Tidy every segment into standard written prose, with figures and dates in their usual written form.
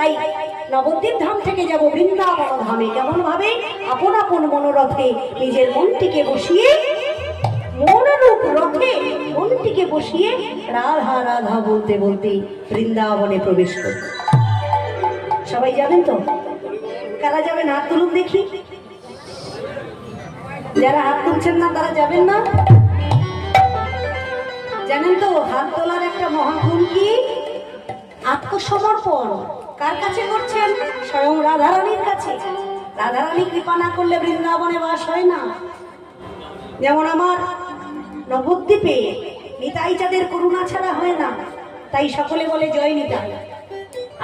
তাই নবদ্বীপ ধাম থেকে যাব বৃন্দাবন ধামে। কেমন ভাবে? আপন আপন মনোরথে নিজের মনটিকে বসিয়ে, মনোরূপ রথে মনটিকে বসিয়ে রাধা রাধা বলতে বলতে বৃন্দাবনে প্রবেশ করব। সবাই যাবেন তো? কারা যাবেন হাত তুলুন দেখি। যারা হাত তুলছেন না তারা যাবেন না? জানেন তো হাত তোলার একটা মহাগুণ কি? আত্মসমর্পণ। কার কাছে করছেন? স্বয়ং রাধারানীর কাছে। রাধারানী কৃপা না করলে বৃন্দাবনে বাস হয় না। যেমন আমার নবদ্বীপে নিতাই চাঁদের করুণা ছাড়া হয় না, তাই সকলে বলে জয় নিতাই,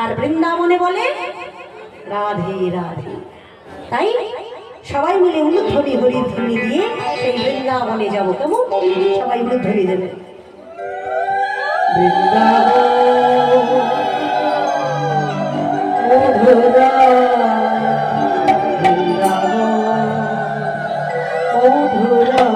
আর বৃন্দাবনে বলে রাধে রাধে। তাই সবাই মিলে উলুধ্বনি হরিধ্বনি দিয়ে সেই বৃন্দাবনে যাব। কেমন? সবাই উলুধ্বনি দেবে। বৃন্দাবন মধুরা, বৃন্দাবন মধুরা,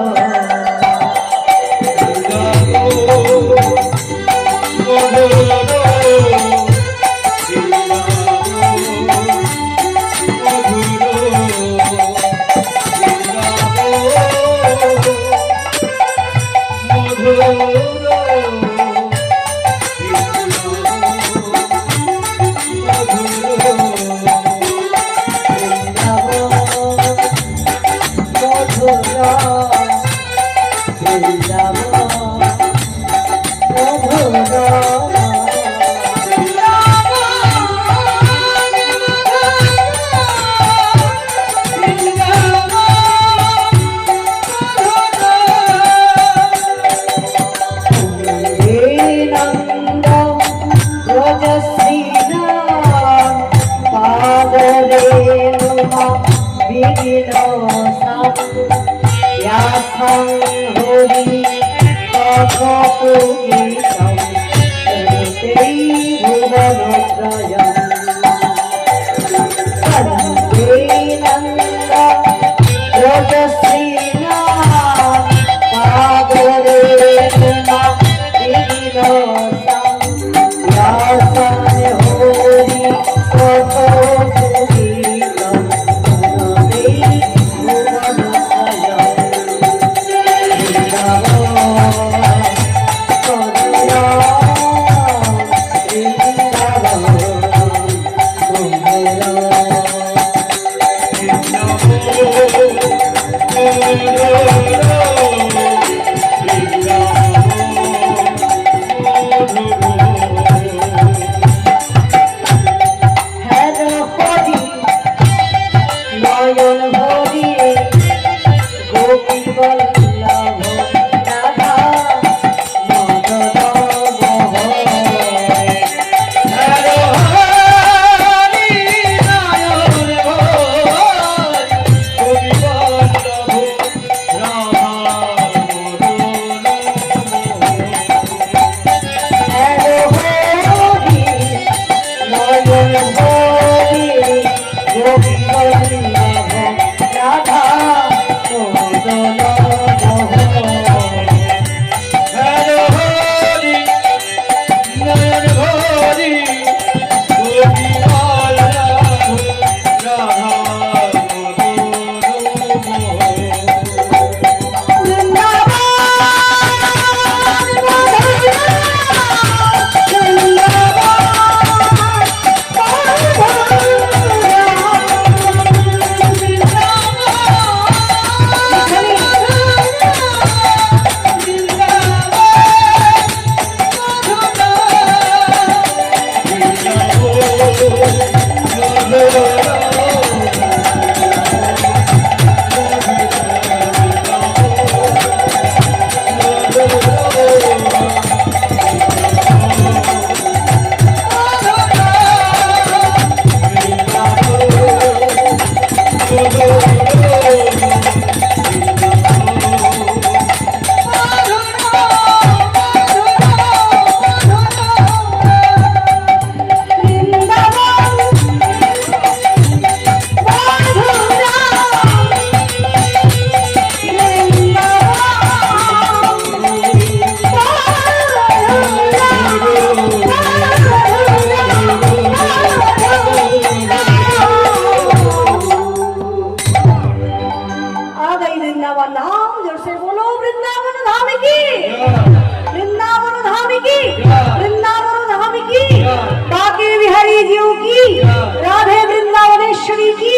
राधे जीव की, राधे वृंदावनेश्वरी की,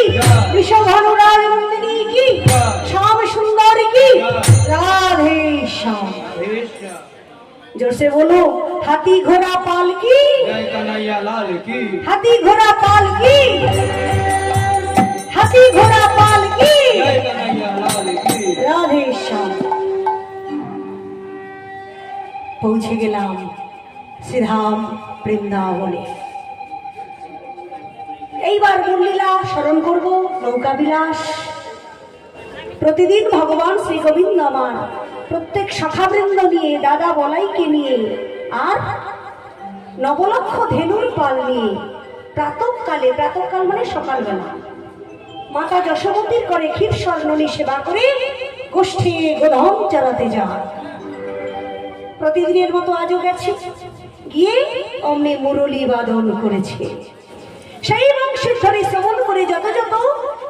विश्वभानुराज नंदिनी की, श्याम सुंदर की, राधे श्याम। जोर से बोलो, हाथी घोड़ा पाल की, जय कन्हैया लाल की, हाथी घोड़ा पाल की, हाथी घोड़ा पाल की, जय कन्हैया लाल की। राधे श्याम। পৌঁছে গেলাম শ্রীধাম বৃন্দাবনে। এইবার মূললীলা স্মরণ করব, নৌকা বিলাস। প্রতিদিন ভগবান শ্রী গোবিন্দ আমার প্রত্যেক শাখাবৃন্দ নিয়ে, দাদা বলাইকে নিয়ে আর নবলক্ষ ধেনুর পাল নিয়ে প্রাতঃকালে, প্রাতঃকাল মানে সকালবেলা, মাতা যশোমতীর করে ক্ষীর স্বর্ণনী সেবা করে গোষ্ঠী গোধন চালাতে যায়। প্রতিদিনের মতো আজও গেছে, গিয়ে অমনি মুরলী বাদন করেছে। সেই বংশের ধরে শ্রবণ করে যত যত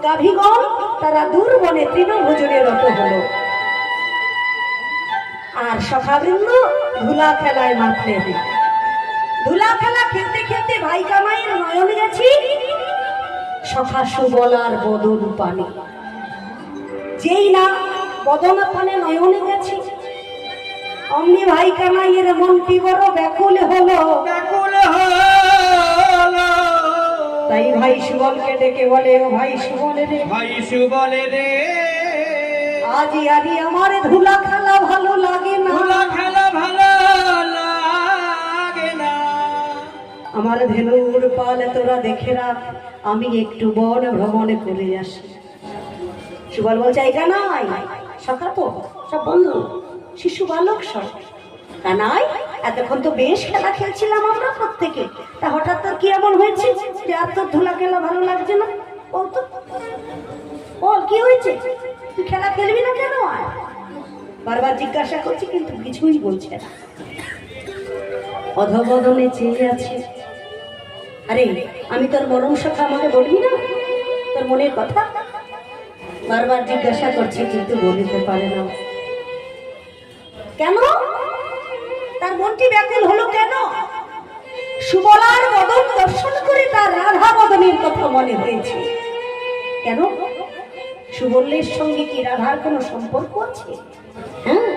গাভীগণ তারা দূর বনে তৃণভোজনে রত হলো। আর সখাবৃন্দ ধুলা খেলায় মাতলেন। ধুলা খেলা খেলতে খেলতে ভাই কামাইয়ের নয়ন গেছি, সখা সুবলার বদন পানে। যেই না বদন পানে নয়নে গেছি, অমনি ভাই কামাইয়ের মনটি বড় ব্যাকুল হলো। তাই ভাই সুবলকে ডেকে বলে, ও ভাই সুবল রে, ভাই সুবলে রে, আজি আদি আমার ধুলা খেলা ভালো লাগে না, ধুলা খেলা ভালো লাগে না। আমার ধেনুর পাল তোরা দেখে রাখ, আমি একটু বন ভ্রমণ করে আসি। সুবল বলছে, এই কানাই, সখা তো সব বন্ধু, শিশু বালক সব। কানাই, এতক্ষণ তো বেশ খেলা খেলছিলাম আমরা প্রত্যেকে, তা হঠাৎ তোর কি এমন হয়েছে যে আর তোর ধুলা খেলা ভালো লাগছে না? বলতো, বল কি হয়েছে, তুই খেলা খেলবি না কেন? আর বারবার জিজ্ঞাসা করছি কিন্তু কিছুই বলছে না, অধবদনে চেয়ে আছে। আরে আমি তোর মরম সখা, আমাকে বলবি না তোর মনের কথা? বারবার জিজ্ঞাসা করছে কিন্তু বলিতে পারে না। কেন? তার মনটি ব্যাকুল হলো কেন? সুবলার বদন দর্শন করে তার রাধা বদনের কথা মনে হয়েছে। কেন? সুবলের সঙ্গে কি রাধার কোনো সম্পর্ক আছে? হ্যাঁ,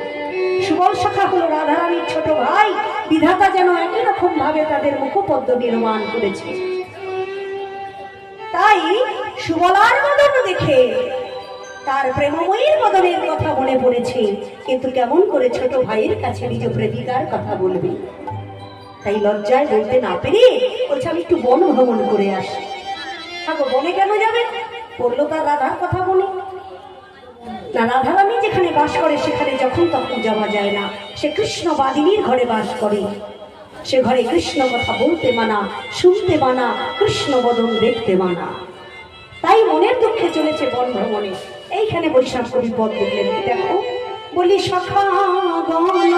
সুবল সখা হলো রাধারানীর ছোট ভাই। বিধাতা যেন একই রকম ভাবে তাদের মুখপদ্ম নির্মাণ করেছে। তাই সুবলার বদন দেখে তার প্রেমময়ীর বদনের কথা মনে পড়েছে, কিন্তু কেমন করে ছোট ভাইয়ের কাছে নিজ প্রেমিকার কথা বলবে? তাই লজ্জায় বলতে না পেরে বলছে, আমি একটু বন ভ্রমণ করে আসি। থাকো, বনে কেন যাবে? বললো তার রাধার কথা বলে না, রাধারানী যেখানে বাস করে সেখানে যখন তখন যাওয়া যায় না। সে কৃষ্ণ বাদিনীর ঘরে বাস করে, সে ঘরে কৃষ্ণ কথা বলতে মানা, শুনতে মানা, কৃষ্ণ বদন দেখতে মানা। তাই মনের দুঃখে চলেছে বন ভ্রমণে। এইখানে বৈষ্ণব কবি পদ লিখলেন, দেখো, বলি সখা গণ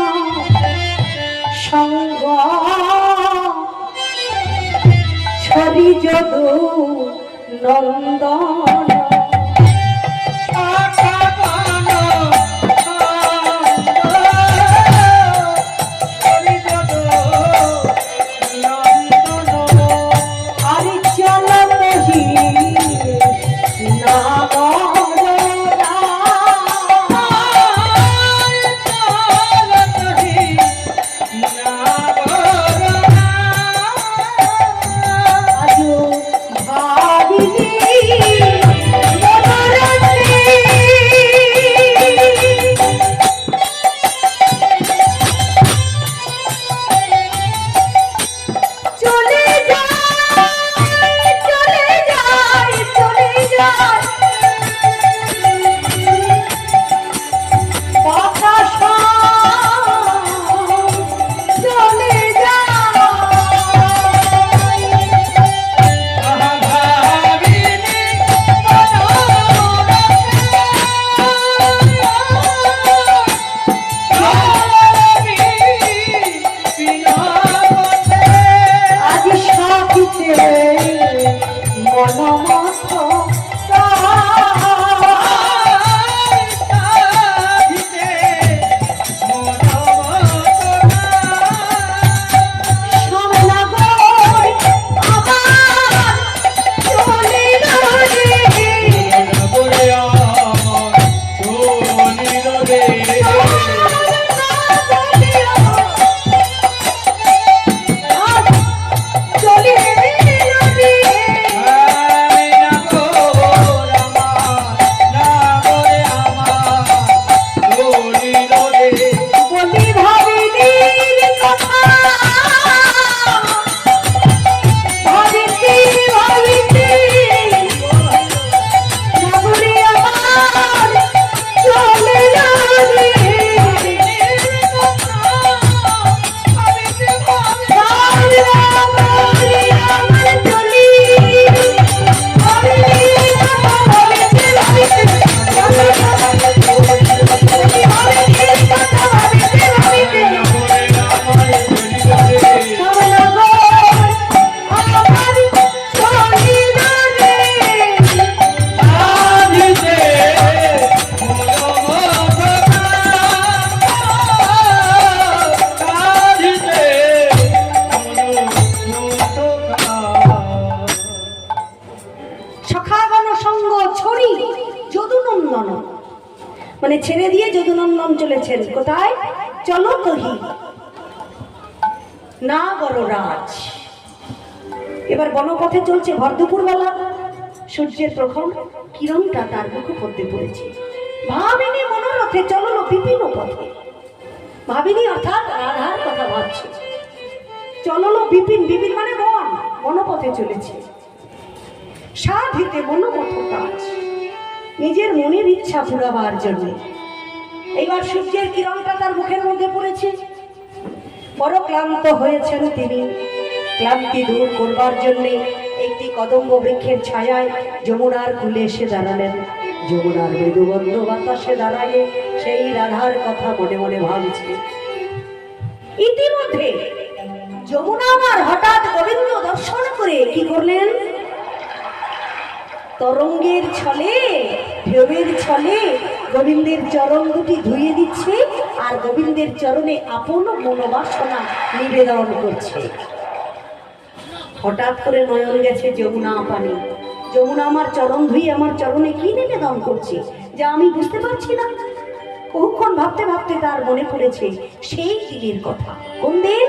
সঙ্গ ছবি যদু নন্দন, যদুনন্দন, মানে ছেড়ে দিয়ে যদুনন্দন চলেছেন কোথায়? চলো কহি না গররাজ। এবার বনপথে চলছে, ভর দুপুরবেলা, সূর্যের প্রখর কিরণটা তার মুখপদ্মে পড়েছে। ভাবিনী মনোরথে চলল বিপিন পথে। ভাবিনী অর্থাৎ রাধার কথা ভাবছে। চলল বিপিন, বিপিন মানে বন, বনপথে চলেছে। সাধিতে মনোমত কাজ, নিজের মনের ইচ্ছা পুরাবার জন্য। এইবার সূর্যের কিরণটা তার মুখের মধ্যে পড়েছে। বড় ক্লান্ত হয়েছেন তিনি। ক্লান্তি দূর করবার জন্য একটি কদম্ব বৃক্ষের ছায়ায় যমুনার কূলে এসে দাঁড়ালেন। যমুনার মৃদুবন্ধ বাতাসে দাঁড়ায় সেই রাধার কথা মনে মনে ভাবছে। ইতিমধ্যে যমুনা আমার হঠাৎ গোবিন্দ দর্শন করে কি করলেন? তরঙ্গের ছলে, ঢেউয়ের ছলে গোবিন্দের চরণ দুটি ধুয়ে দিচ্ছে আর গোবিন্দের চরণে আপন মনোবাসনা নিবেদন করছে। হঠাৎ করে নয়ন গেছে যমুনা পানি। যমুনা আমার চরণ ধুয়ে আমার চরণে কি নিবেদন করছে যা আমি বুঝতে পারছি না। বহুক্ষণ ভাবতে ভাবতে তার মনে পড়েছে সেই দিনের কথা। কোন দিন?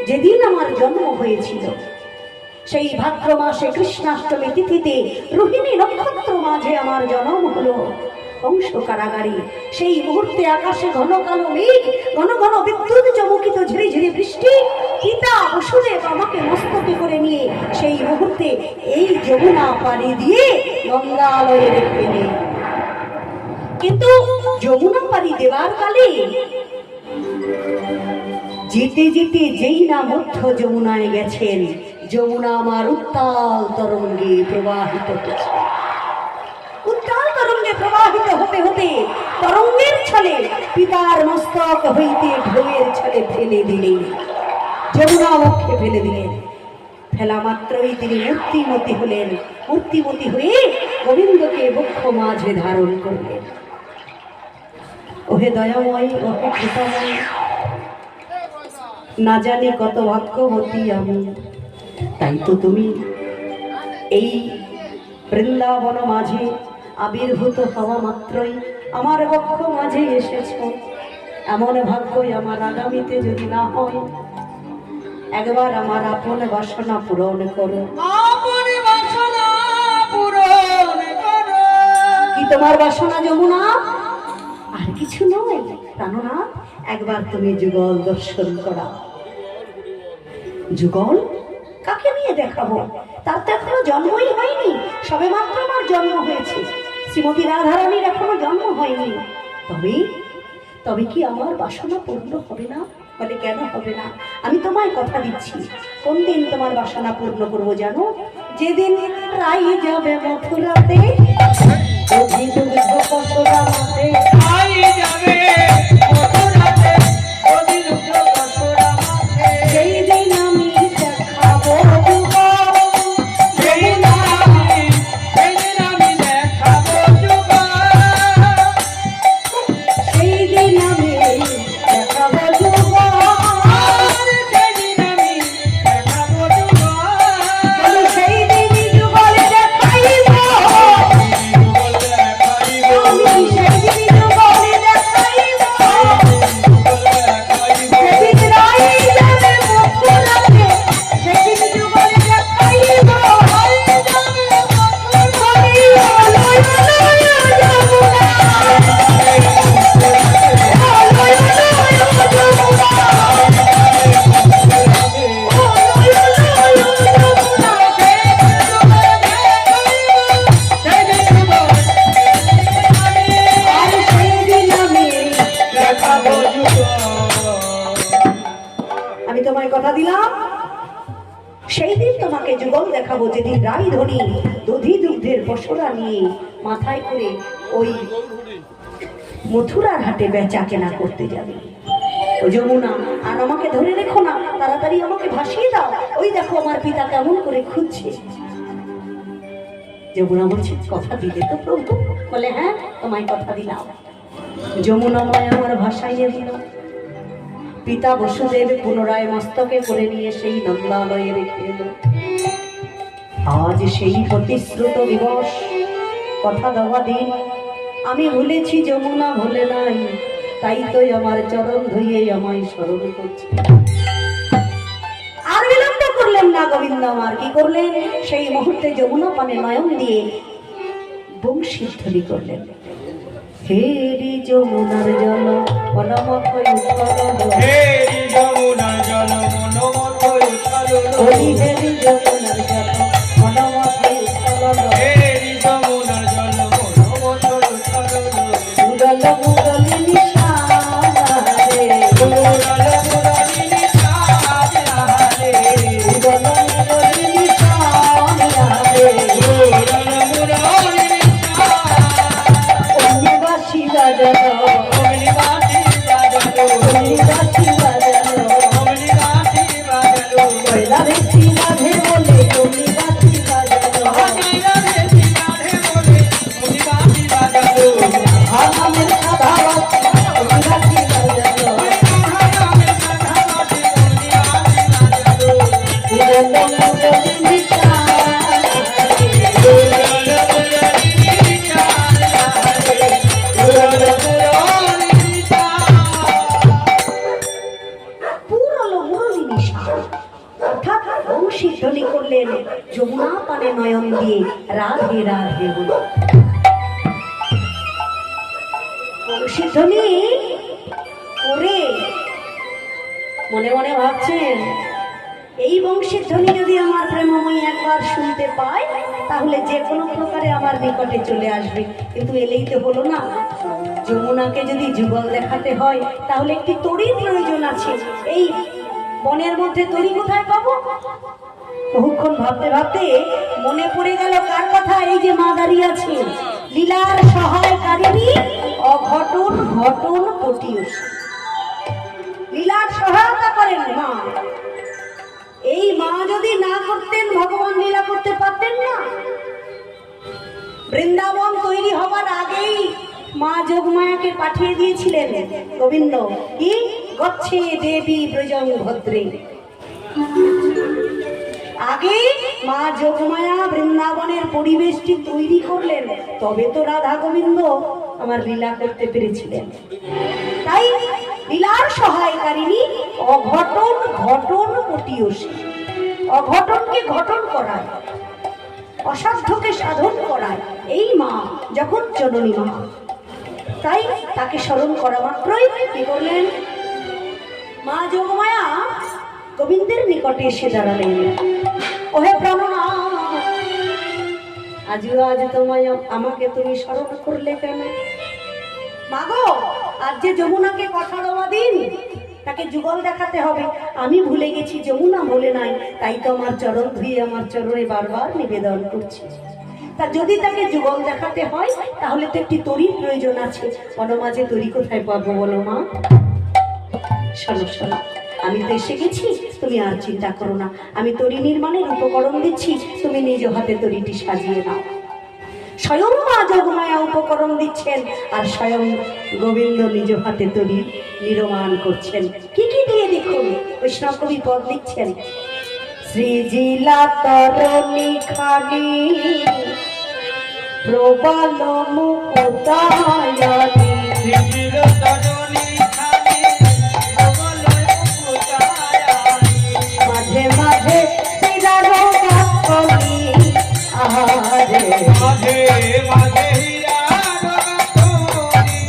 যেদিন আমার জন্ম হয়েছিল। সেই ভাদ্র মাসে কৃষ্ণাষ্টমী তিথিতে রোহিণী নক্ষত্র মাঝে আমার জন্ম হলো কংস কারাগারে। সেই মুহূর্তে আকাশে ঘন কালো মেঘ, ঘন ঘন বিদ্যুৎ চমকিত ঝিরিঝিরি বৃষ্টি। পিতা বসুদেব আমাকে মস্তকে করে নিয়ে সেই মুহূর্তে এই যমুনা পাড়ি দিয়ে গঙ্গালয়ে রেখে। কিন্তু যমুনা পাড়ি দেওয়ার কালে যেতে যেতে যেই না মধ্য যমুনায় গেছেন, যমুনা আমার উত্তাল তরঙ্গে প্রবাহিত হচ্ছে। উত্তাল তরঙ্গে প্রবাহিত হতে হতে তরঙ্গের ছলে পিতার মস্তক হইতে ঢেউয়ের ছলে ফেলে দিলেন, যমুনা বক্ষে ফেলে দিলেন। ফেলা মাত্রই তিনি মূর্তিমতী হলেন। মূর্তিমতী হয়ে গোবিন্দকে বক্ষ মাঝে ধারণ করলেন। ওহে দয়াময়, ওহে কৃপাময়, না জানি কত ভাগ্যবতী আমি। তাই তো তুমি এই বৃন্দাবন মাঝে আবির্ভূত হওয়া মাত্রই আমার বক্ষ মাঝে এসেছ। এমন ভাগ্যই আমার আগামীতে যদি না হয়, একবার আমার আপন বাসনা পূরণ করো। আপন বাসনা পূরণ করো। কি তোমার বাসনা যমুনা? আর কিছু নয় প্রাণনাথ, একবার তুমি যুগল দর্শন করা। যুগল কাকে নিয়ে দেখাবো? তার তো এখনো জন্মই হয়নি, সবে মাত্র আমার জন্ম হয়েছে। শ্রীমতী রাধারানীর এখনো জন্ম হয়নি। তবে তবে কি আমার বাসনা পূর্ণ হবে না? বলে কেন হবে না? আমি তোমায় কথা দিচ্ছি, কোন দিন তোমার বাসনা পূর্ণ করবো জানো? যেদিন রাই যাবে মথুরাতে, আই যাবে মথুরাতে, অধিরুদ্ধ দশরা মাঠে। সেই দিন আমি দেখাবো যুগল, সেই দিন আমি দেখাবো যুগল। সেই দিন আমি দেখাবো যুগল। আর সেই দিন আমি দেখাবো যুগল। বলো সেই দিন যুগল দেখাইব, যুগল দেখাইব, আমি সেই দিন যুগল দেখাইব। সেদিন রাই যাবে মথুরাতে, সেদিন যুগল দেখাইব। আর সেই দিন আমি দেখাবো যুগল। আমি তোমায় কথা দিলাম, সেই দিন তোমাকে যুগল দেখাবো, যেদিন রাই ধনী দধি দুগ্ধের পশরা নিয়ে মাথায় করে ওই মথুরার হাটে বেচা কেনা করতে যাবে। ও যমুনা, আর আমাকে ধরে রেখো না, তাড়াতাড়ি আমাকে ভাসিয়ে দাও। ওই দেখো আমার পিতা কেমন করে খুঁজছে। যমুনা বলছে কথা দিলে তো প্রভু? বলে হ্যাঁ, তোমায় কথা দিলাম। যমুনাময় আমার ভাসাইয়ে দিল। পিতা বসুদেব পুনরায় মস্তকে করে নিয়ে সেই নন্দালয়ে রেখে এলো। আজ সেই প্রতিশ্রুত দিবস, কথা দেওয়া দিন, আমি ভুলেছি যমুনা ভুলে নাই, তাই তো আমার চরণ ধুয়ে আমায় স্মরণ করছে। আর বিলম্ব করলেন না গোবিন্দ আমার, কি করলেন? সেই মুহূর্তে যমুনা পানে নয়ন দিয়ে বংশীধ্বনি করলেন, হেরি যমুনার জল মনমথই উৎকলন, হেরি যমুনার জল মনমথই উৎকলন, হরি হেরি যমুনার জল মনমথই উৎকলন, হেরি যমুনার জল মনমথই উৎকলন, মুরল মুরলিনী সারে, মুরল মুরলিনী সারে, মুরল মুরলিনী সারে, মুরল মুরলিনী সারে, অগ্নিবাসী বাজানো, অগ্নিবাসী বাজালো, অগ্নিবাসী বাজানো, অগ্নিবাসী বাজালো, কয়লা ভেসি রাধে বলে অগ্নিবাসী বাজানো, অগ্নিবাসী রাধে বলে অগ্নিবাসী বাজালো, আনামের সাধারণ অগ্নিবাসী বাজানো, রামের সাধাবাসী অগ্নিবাসী বাজালো, মুরল মুরলিনী সারে, মুরল মুরলিনী সারে, মুরল মুরলিনী সারে। পুরলো মুরলী সার, অর্থাৎ বংশীধ্বনি করলেন যমুনা পানে নয়ন দিয়ে, রাধে রাধে বলে। বংশীধ্বনি করে মনে মনে ভাবছেন, এই বংশীধ্বনি যদি আমার প্রেমময়ী একবার শুনতে পায়, তাহলে যে কোনো প্রকারে আমার নিকটে চলে আসবে। কিন্তু এলেই তো হলো না, যমুনাকে যদি যুগল দেখাতে হয়, তাহলে একটি তরীর প্রয়োজন আছে। এই বনের মধ্যে তরী কোথায় পাবো? বহুক্ষণ ভাবতে ভাবতে মনে পড়ে গেল কার কথা? এই যে মা দাঁড়িয়ে আছে, লীলার সহায়কারিণী অঘটন ঘটন পটিয়স। লীলার সহায়তা করেন মা। এই মা যদি না করতেন, ভগবান লীলা করতে পারতেন না। বৃন্দাবন তৈরি হবার আগেই মা যোগমায়াকে পাঠিয়ে দিয়েছিলেন গোবিন্দ, কি গচ্ছে দেবী ব্রজং ভদ্রে। আগে মা যোগমায়া বৃন্দাবনের পরিবেশটি তৈরি করলেন, তবে তো রাধা গোবিন্দ আমার লীলা করতে পেরেছিলেন। তাই লীলার সহায়কারিণী অঘটন ঘটন পটিয়সী। অঘটনকে ঘটন করায়, অসাধ্যকে সাধন করায় এই মা যখন জননী মা। তাই তাকে স্মরণ করা মাত্রই কি করলেন? মা যোগমায়া গোবিন্দের নিকটে এসে দাঁড়ালেন, ওহে প্রাণনাথ, আজও আজ তোমায় আমাকে তুমি স্মরণ করলে কেন? মাগো, আজ যে যমুনাকে কথা দেওয়া দিন, তাকে যুগল দেখাতে হবে। আমি ভুলে গেছি, যমুনা বলে নাই, তাই তো আমার চরণ ধুয়ে আমার চরণে বারবার নিবেদন করছি। তা যদি তাকে যুগল দেখাতে হয়, তাহলে তো একটি তরীর প্রয়োজন আছে। বনমাঝে তরী কোথায় পাবো বলো মা? শোনো শোনো, আমি তো এসে গেছি, তুমি আর চিন্তা করো না। আমি তরী নির্মাণের উপকরণ দিচ্ছি, তুমি নিজ হাতে তরীটি সাজিয়ে নাও। স্বয়ং মা যোগমায়া উপকরণ দিচ্ছেন, আর স্বয়ং গোবিন্দ নিজ হাতে তরী নির্মাণ করছেন। কি কি দিয়ে দেখুন, বৈষ্ণব কবি পদ লিখছেন, শ্রীজিলা তরণী খানি প্রবাল মুকুতায়নী, শ্রীজিল তরণী খানি প্রবলয় মুকুতায়নী, মাঝে মাঝে বিরাজ গাথনি আহারে, মাঝে মাঝে হীরার গাঁথনি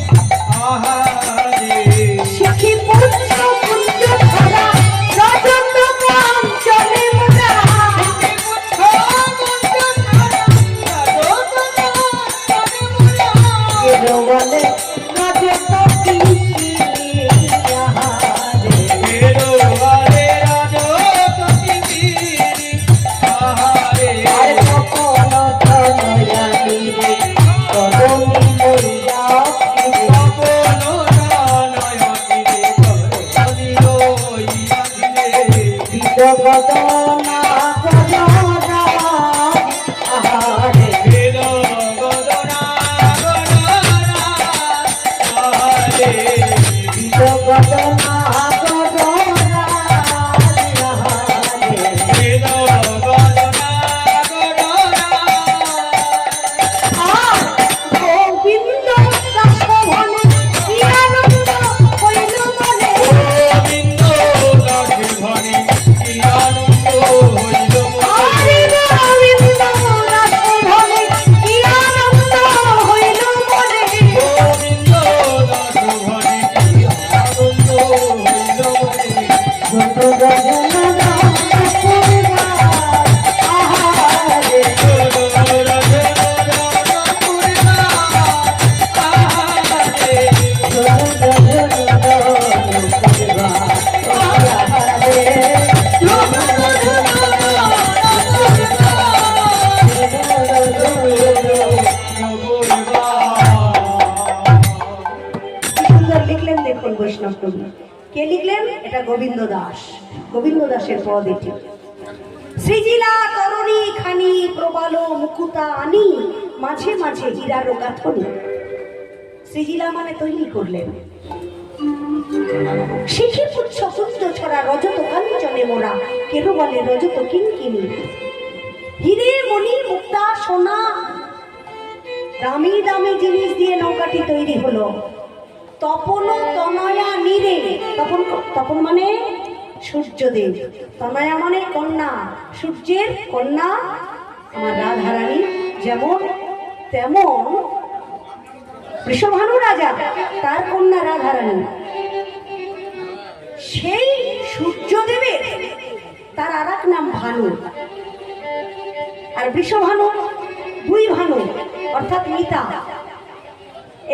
আহারে, শিখি পুঞ্জ পুঞ্জ ধরা রজত কাঞ্চনে মুরা, কেরোয়ালে রজত কীর্তি কবি। কে লিখলেন? এটা গোবিন্দ দাস। গোবিন্দ দাসের পদ এটি। সৃজিলা তরণী খানি প্রবালো মুকুতা আনি মাঝে মাঝে হীরার গাঁথনি। সৃজিলা মানে তৈরি করলেন। শিখি পুচ্ছ কুঞ্জ ছড়া রজত কাঞ্চনে মোরা কেরু বলে রজত কিনকিনি। হিরে মণি মুক্তা সোনা দামি দামি জিনিস দিয়ে নৌকাটি তৈরি হলো। তপন তনয়া নীরে, তপন তপন মানে সূর্যদেব, তনয়া মানে কন্যা, সূর্যের কন্যা আমার রাধারানী। যেমন তেমন বৃষভানু রাজা, তার কন্যা রাধারানী। সেই সূর্যদেবের তার আর এক নাম ভানু। আর বৃষভানু দুই ভানু অর্থাৎ মিতা।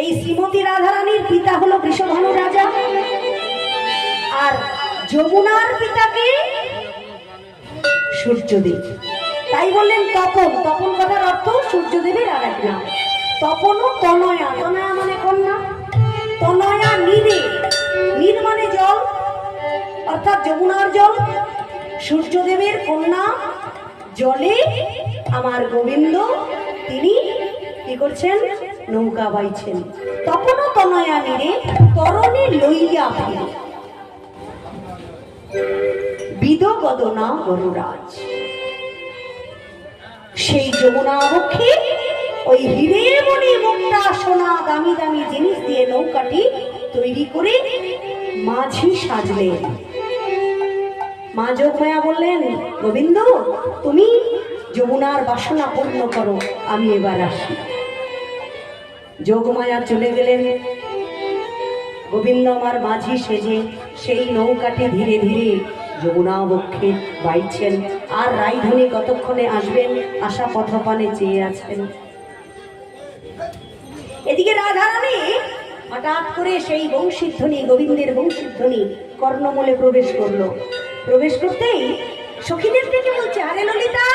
এই শ্রীমতী রাধারানীর পিতা হলো বৃষভানু রাজা, আর যমুনার পিতাকে সূর্যদেব। তাই বললেন তপন। তপন কথার অর্থ সূর্যদেবের আর এক নাম। তপন তনয়া, তনয়া মানে কন্যা, তনয়া নীরে, নীর মানে জল অর্থাৎ যমুনার জল। সূর্যদেবের কন্যা জলে আমার গোবিন্দ তিনি কি করছেন? নৌকা বাইছেন। তপন তনয়া নীরে তরণে লইয়া ফিরে বিদ গদনা গরুরাজ। সেই যমুনা বক্ষে ওই হিরে মণি মুক্তা সোনা দামি দামি জিনিস দিয়ে নৌকাটি তৈরি করে মাঝি সাজলেন। মা যোগমায়া বললেন, গোবিন্দ তুমি যমুনার বাসনা পূর্ণ করো, আমি এবার আসি। যোগমায়া চলে গেলেন। গোবিন্দ আমার মাঝি সেজে সেই নৌকাটি ধীরে ধীরে যমুনা বক্ষে বাইছেন। আর রাইধনী কতক্ষণে আসবেন আশা পথপানে চেয়ে আছেন। এদিকে রাধারানী হঠাৎ করে সেই বংশীধ্বনি, গোবিন্দের বংশীধ্বনি কর্ণমূলে প্রবেশ করলো। প্রবেশ করতেই সখীদের থেকে বলছে, আরে ললিতা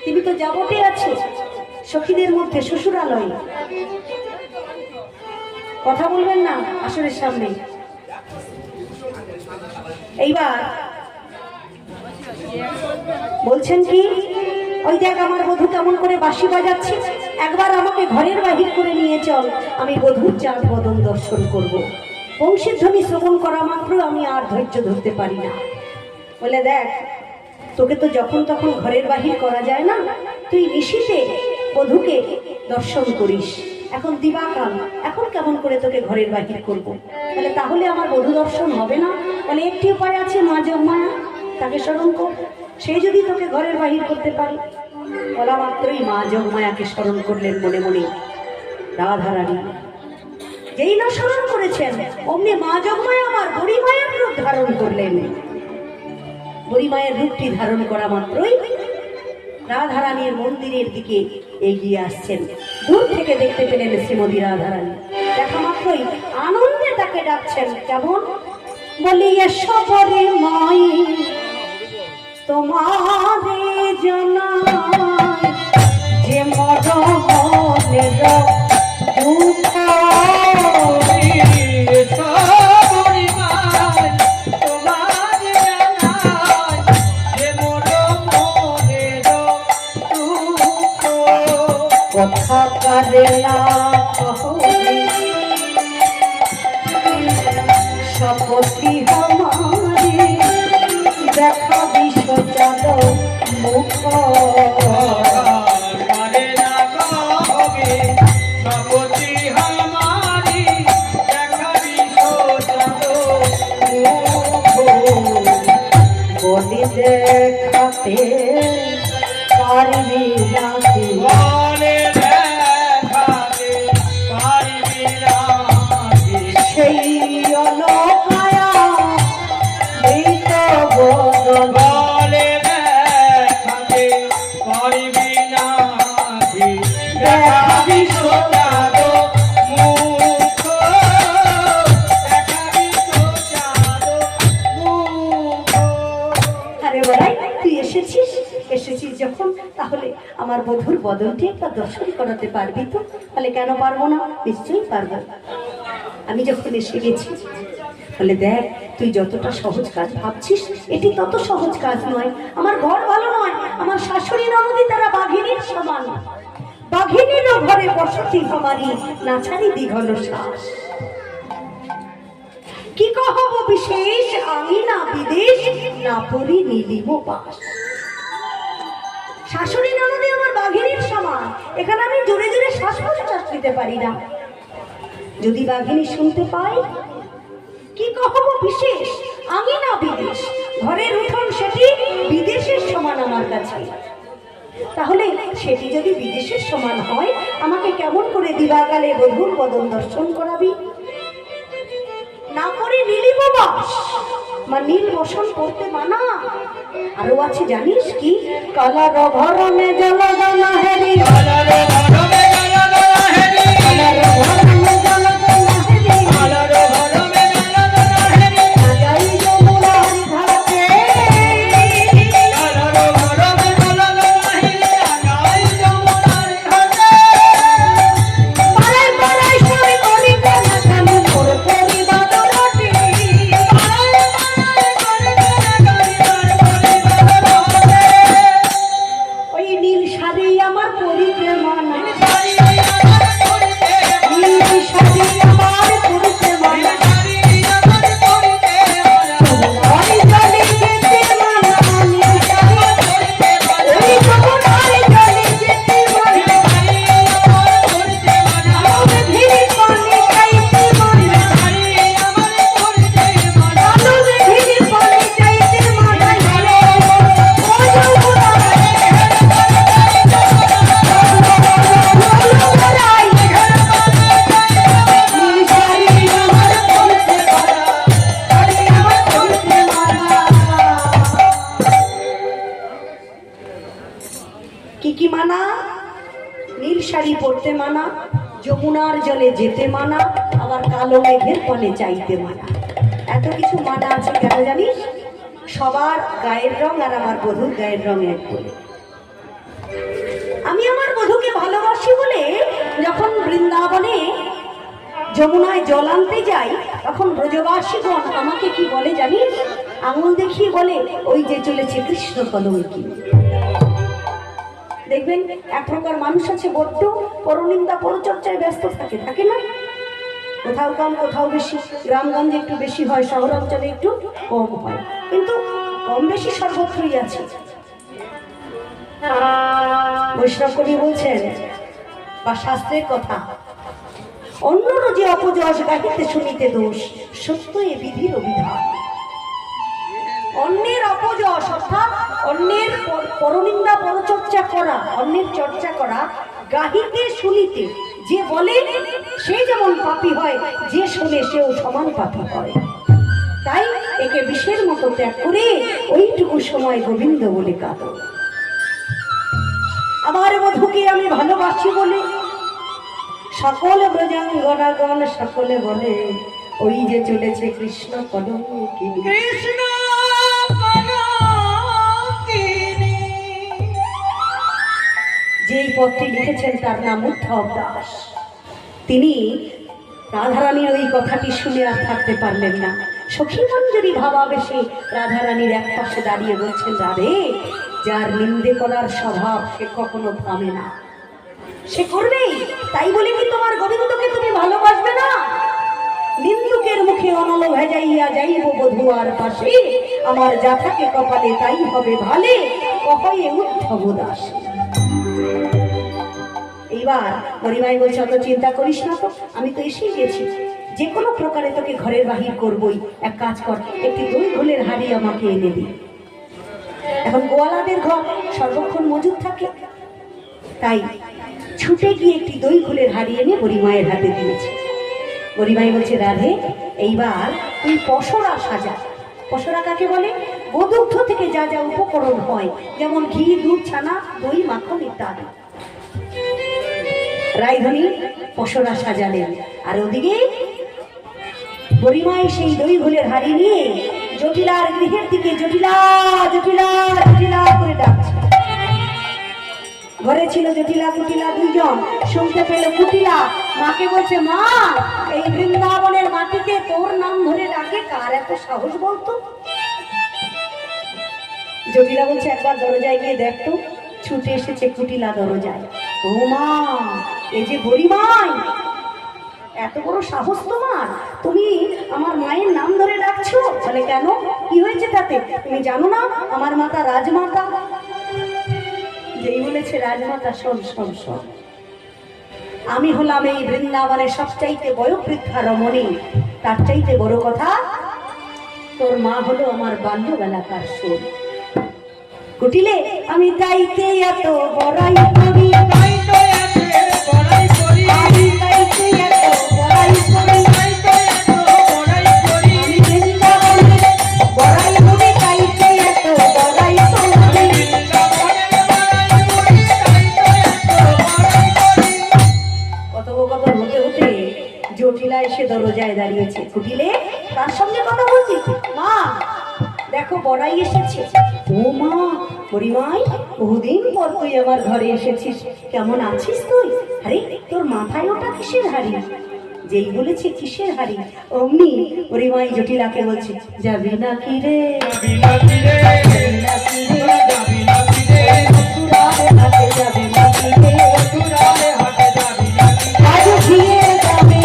তুমি তো যাবতে আছো সখীদের মধ্যে শ্বশুরালয়, কথা বলবেন না আসরের সামনে। এইবার বলছেন কি, ওই দেখ আমার বধূ কেমন করে বাঁশি বাজাচ্ছে, একবার আমাকে ঘরের বাহির করে নিয়ে চল, আমি বধূর চাঁদ বদন দর্শন করব। বংশীধ্বনি শ্রবণ করা মাত্র আমি আর ধৈর্য ধরতে পারি না। বলে দেখ তোকে তো যখন তখন ঘরের বাহির করা যায় না, তুই নিশীথে বধূকে দর্শন করিস, এখন দিবাকাল, এখন কেমন করে তোকে ঘরের বাহির করব? বলে তাহলে আমার বধূ দর্শন হবে না? বলে একটি উপায় আছে, মা যোগমায়া, তাকে স্মরণ কর, সে যদি তোকে ঘরের বাহির করতে পারে। বলা মাত্রই মা যোগমায়াকে স্মরণ করলেন মনে মনে রাধারানী। যেই না স্মরণ করেছেন অমনি মা যোগমায়া আমার বুড়িমায়ের রূপ ধারণ করলেন। বুড়িমায়ের রূপটি ধারণ করা মাত্রই রাধারানীর মন্দিরের দিকে এগিয়ে আসছেন। দূর থেকে দেখতে পেলেন শ্রীমতী রাধারানী। দেখা মাত্রই আনন্দে তাকে ডাকছেন, কেমন? বলি এসো পরে মাই তোমারে জানাই যে মরণের দুঃখ। কথা কারে না শপথি আমারে দেখা বিশ্ব চাঁদ মুখ। বলি দেখাতে পারবি নাকি, সেই অলকায়া মৃত বদন। বলে দেখাতে পারবি নাকি, দেখাবি সোজাদ মুখ, দেখাবি সোজাদ মুখ। আরে বলাই তুই এসেছিস, এসেছিস যখন তাহলে আমার বধূর বদনটি একটা দর্শন করাতে পারবি তো? তাহলে কেন পারবো না, নিশ্চয়ই পারবো। আমি যখন এসে গেছি, বলে দেখ তুই যতটা সহজ কাজ ভাবছিস এটি তত সহজ কাজ নয়। আমার ঘর ভালো নয়, আমার শাশুড়ি ননদি তারা বাঘিনীর সমান, বাঘিনীরও ঘরে বসতি আমারই, নাছারি দীঘল শ্বাস। কি কহব বিশেষ, আমি না বিদেশ, না পরি নীলিম পাশ। শাশুড়ি ননদি আমার বাঘিনীর সমান, এখানে আমি জোরে জোরে শ্বাস প্রশ্বাস নিতে পারি না। যদি বাঘিনী শুনতে পাই, কি কহব বিশেষ, আমি না বিদেশ, ঘরের উঠোন সেটি বিদেশের সমান আমার কাছে। তাহলে সেটি যদি বিদেশের সমান হয়, আমাকে কেমন করে দিবাকালে বধূর বদন দর্শন করাবি? না করে নীলিম বাস, মা নীল বসন করতে মানা। আরো আছে জানিস কি, কালার ভরণে জলদানা হেরি, কালার ভরমে জলদনা হেরি, কালার ভরণে জলদানা হেরি, কালার ভরমে জলদনা হেরি, যাই যমুনার ঘাটে, কালার ভরমে জলদনা হেরি, আগাই যমুনার ঘাটে। পাড়ায় পাড়ায় সরে করিতে না কেন মোর পরিবাদরটি। পাড়ায় পাড়ায় গরিবের ঘরে ওই নীল শাড়ি আমার পরিতে মানা, শাড়ি আমার পরিতে মানা, নীল শাড়ি আমার পরিতে মানা, শাড়ি আমার পরিতে মানা, ওই জলে যেতে মানা, নীল শাড়ি পরিতে মানা, ওই যমুনার জলে যেতে মানা, শাড়ি আমার পরিতে মানা, আলোর ধীরে পানি চাইতে মানা, শাড়ি আমার পরিতে মানা। আলোর ধীরে পানি চাইতে মানা, ও যমুনার নীল শাড়ি আমার পরিতে মানা, শাড়ি আমার পরিতে মানা। কি কি মানা? নীল শাড়ি পরতে মানা, যমুনার জলে যেতে মানা, আবার কালো মেঘের পানে চাইতে মানা। এত কিছু মানা আছে কেন জানিস? সবার গায়ের রং আর আমার বধূর গায়ের রং এক বলে। আমি আমার বধূকে ভালোবাসি বলে যখন বৃন্দাবনে যমুনায় জল আনতে যাই, তখন ব্রজবাসীগণ আমাকে কি বলে জানিস? আঙুল দেখিয়ে বলে, ওই যে চলেছে কৃষ্ণ কলঙ্কি। দেখবেন এক প্রকার মানুষ আছে বড্ড পরনিন্দা পরচর্চায় ব্যস্ত থাকে, থাকে না? কোথাও কম কোথাও বেশি, গ্রামগঞ্জে একটু বেশি হয়, শহরাঞ্চলে একটু কম হয়, কিন্তু কম বেশি সর্বত্রই আছে। বৈষ্ণব কবি বলছেন, বা শাস্ত্রের কথা, অন্যর যে অপযশ গাহিতে শুনিতে দোষ, সত্য এ বিধির অভিধান। অন্যের অপযশ অর্থাৎ অন্যের পরনিন্দা পরচর্চা করা, অন্যের চর্চা করা, গাহিতে শুনিতে, যে বলে সে যেমন পাপী হয়, যে শুনে সেও সমান পাপী হয়। তাই একে বিষের মতো ত্যাগ করে ওইটুকু সময় গোবিন্দ বলে কাঁদো। আমার বধূকে আমি ভালোবাসি বলে সকল ব্রজাঙ্গনাগণ সকলে বলে, ওই যে চলেছে কৃষ্ণ কলঙ্কি। কৃষ্ণ কলঙ্কিনী। যেই পদটি লিখেছেন তার নাম উদ্ধব দাস। তিনি রাধারানীর ওই কথাটি শুনে আর থাকতে পারলেন না। সখী মঞ্জুরি ভাবাবেশে রাধারানীর এক পাশে দাঁড়িয়ে বলছেন, রাধে, যার নিন্দে করার স্বভাব সে কখনো থামে না, সে করবেই। তাই বলে কি তোমার গোবিন্দকে তুমি ভালোবাসবে না? নিন্দুকের মুখে অনল ভেজাইয়া যাইব বধুয়ার পাশে, আমার যা থাকে কপালে তাই হবে ভালে, কহয়ে উদ্ধব দাস। এইবার মরিমাই বলছে, অত চিন্তা করিস না তো, আমি তো এসেই গেছি, যে কোনো প্রকারে তোকে ঘরের বাহির করবই। এক কাজ কর, একটি দই ঘোলের হাড়ি আমাকে এনে দি। এখন গোয়ালাদের ঘর সর্বক্ষণ মজুদ থাকে, তাই ছুটে গিয়ে একটি দই ঘোলের হাড়ি এনে বড়িমায়ের হাতে দিয়েছে। বড়িমাই বলছে, রাধে, এইবার তুই পসরা সাজা। পসরা কাকে বলে? গোদুগ্ধ থেকে যা যা উপকরণ হয়, যেমন ঘি, দুধ, ছানা, দই, মাখন ইত্যাদি। রায়ধনী পসরা সাজালেন, আর ওদিকে বড়িমাই সেই দই ঘোলের হাড়ি নিয়ে জটিলার গৃহের দিকে জটিলা জটিলা জটিলা করে ডাকছে। ঘরে ছিল জটিলা কুটিলা দুইজন। শুনতে পেল কুটিলা মাকে বলছে, মা এই বৃন্দাবনের মাটিতে তোর নাম ধরে ডাকে কার এত সাহস বলতো? জটিলা বলছে, একবার দরজায় গিয়ে দেখতো। ছুটে এসেছে কুটিলা দরজায়। ও মা, এই যে বুড়িমাই, এত বড় সাহস তোমার, তুমি আমার মায়ের নাম ধরে ডাকছো? বলে, কেন, কি হয়েছে তাতে? তুমি জানো না আমার মাতা রাজমাতা? যেই বলেছে রাজমাতা, শোন শোন শোন, আমি হলাম এই বৃন্দাবনের সবচাইতে বয়োবৃদ্ধা রমণী। তার চাইতে বড় কথা, তোর মা হলো আমার বাল্যবেলাকার সুর। কুটিলে আমি তাইতে এত বড়াই করি, তাই তো এত বড়াই করি, আমি তাইতে এত বড়াই করি, তাই তো এত বড়াই করি, আমি বৃন্দাবনের বড়াই করি, তাইতে এত বড়াই করি। বৃন্দাবনের বড়াই করি, তাই তো এত বড়াই করি। কথোপকথন হতে হতে জটিলা এসে দরজায় দাঁড়িয়েছে। কুটিলে তার সঙ্গে কথা বলছি, মা দেখো বড়াই এসেছে। ও মা, বুড়িমাই, বহুদিন পর তুই আমার ঘরে এসেছিস, কেমন আছিস তুই? আরে তোর মাথায় ওটা কিসের হাড়ি? যেই বলেছে কিসের হাড়ি, অমনি বুড়িমাই জটিলাকে বলছে, যাবি না কি রে, যাবি না কি রে, যাবি না কি রে, যাবি না কি রে, মথুরার হাটে যাবি না কি রে, মথুরার হাটে যাবি না কি রে, আজ ঘিয়ের দামে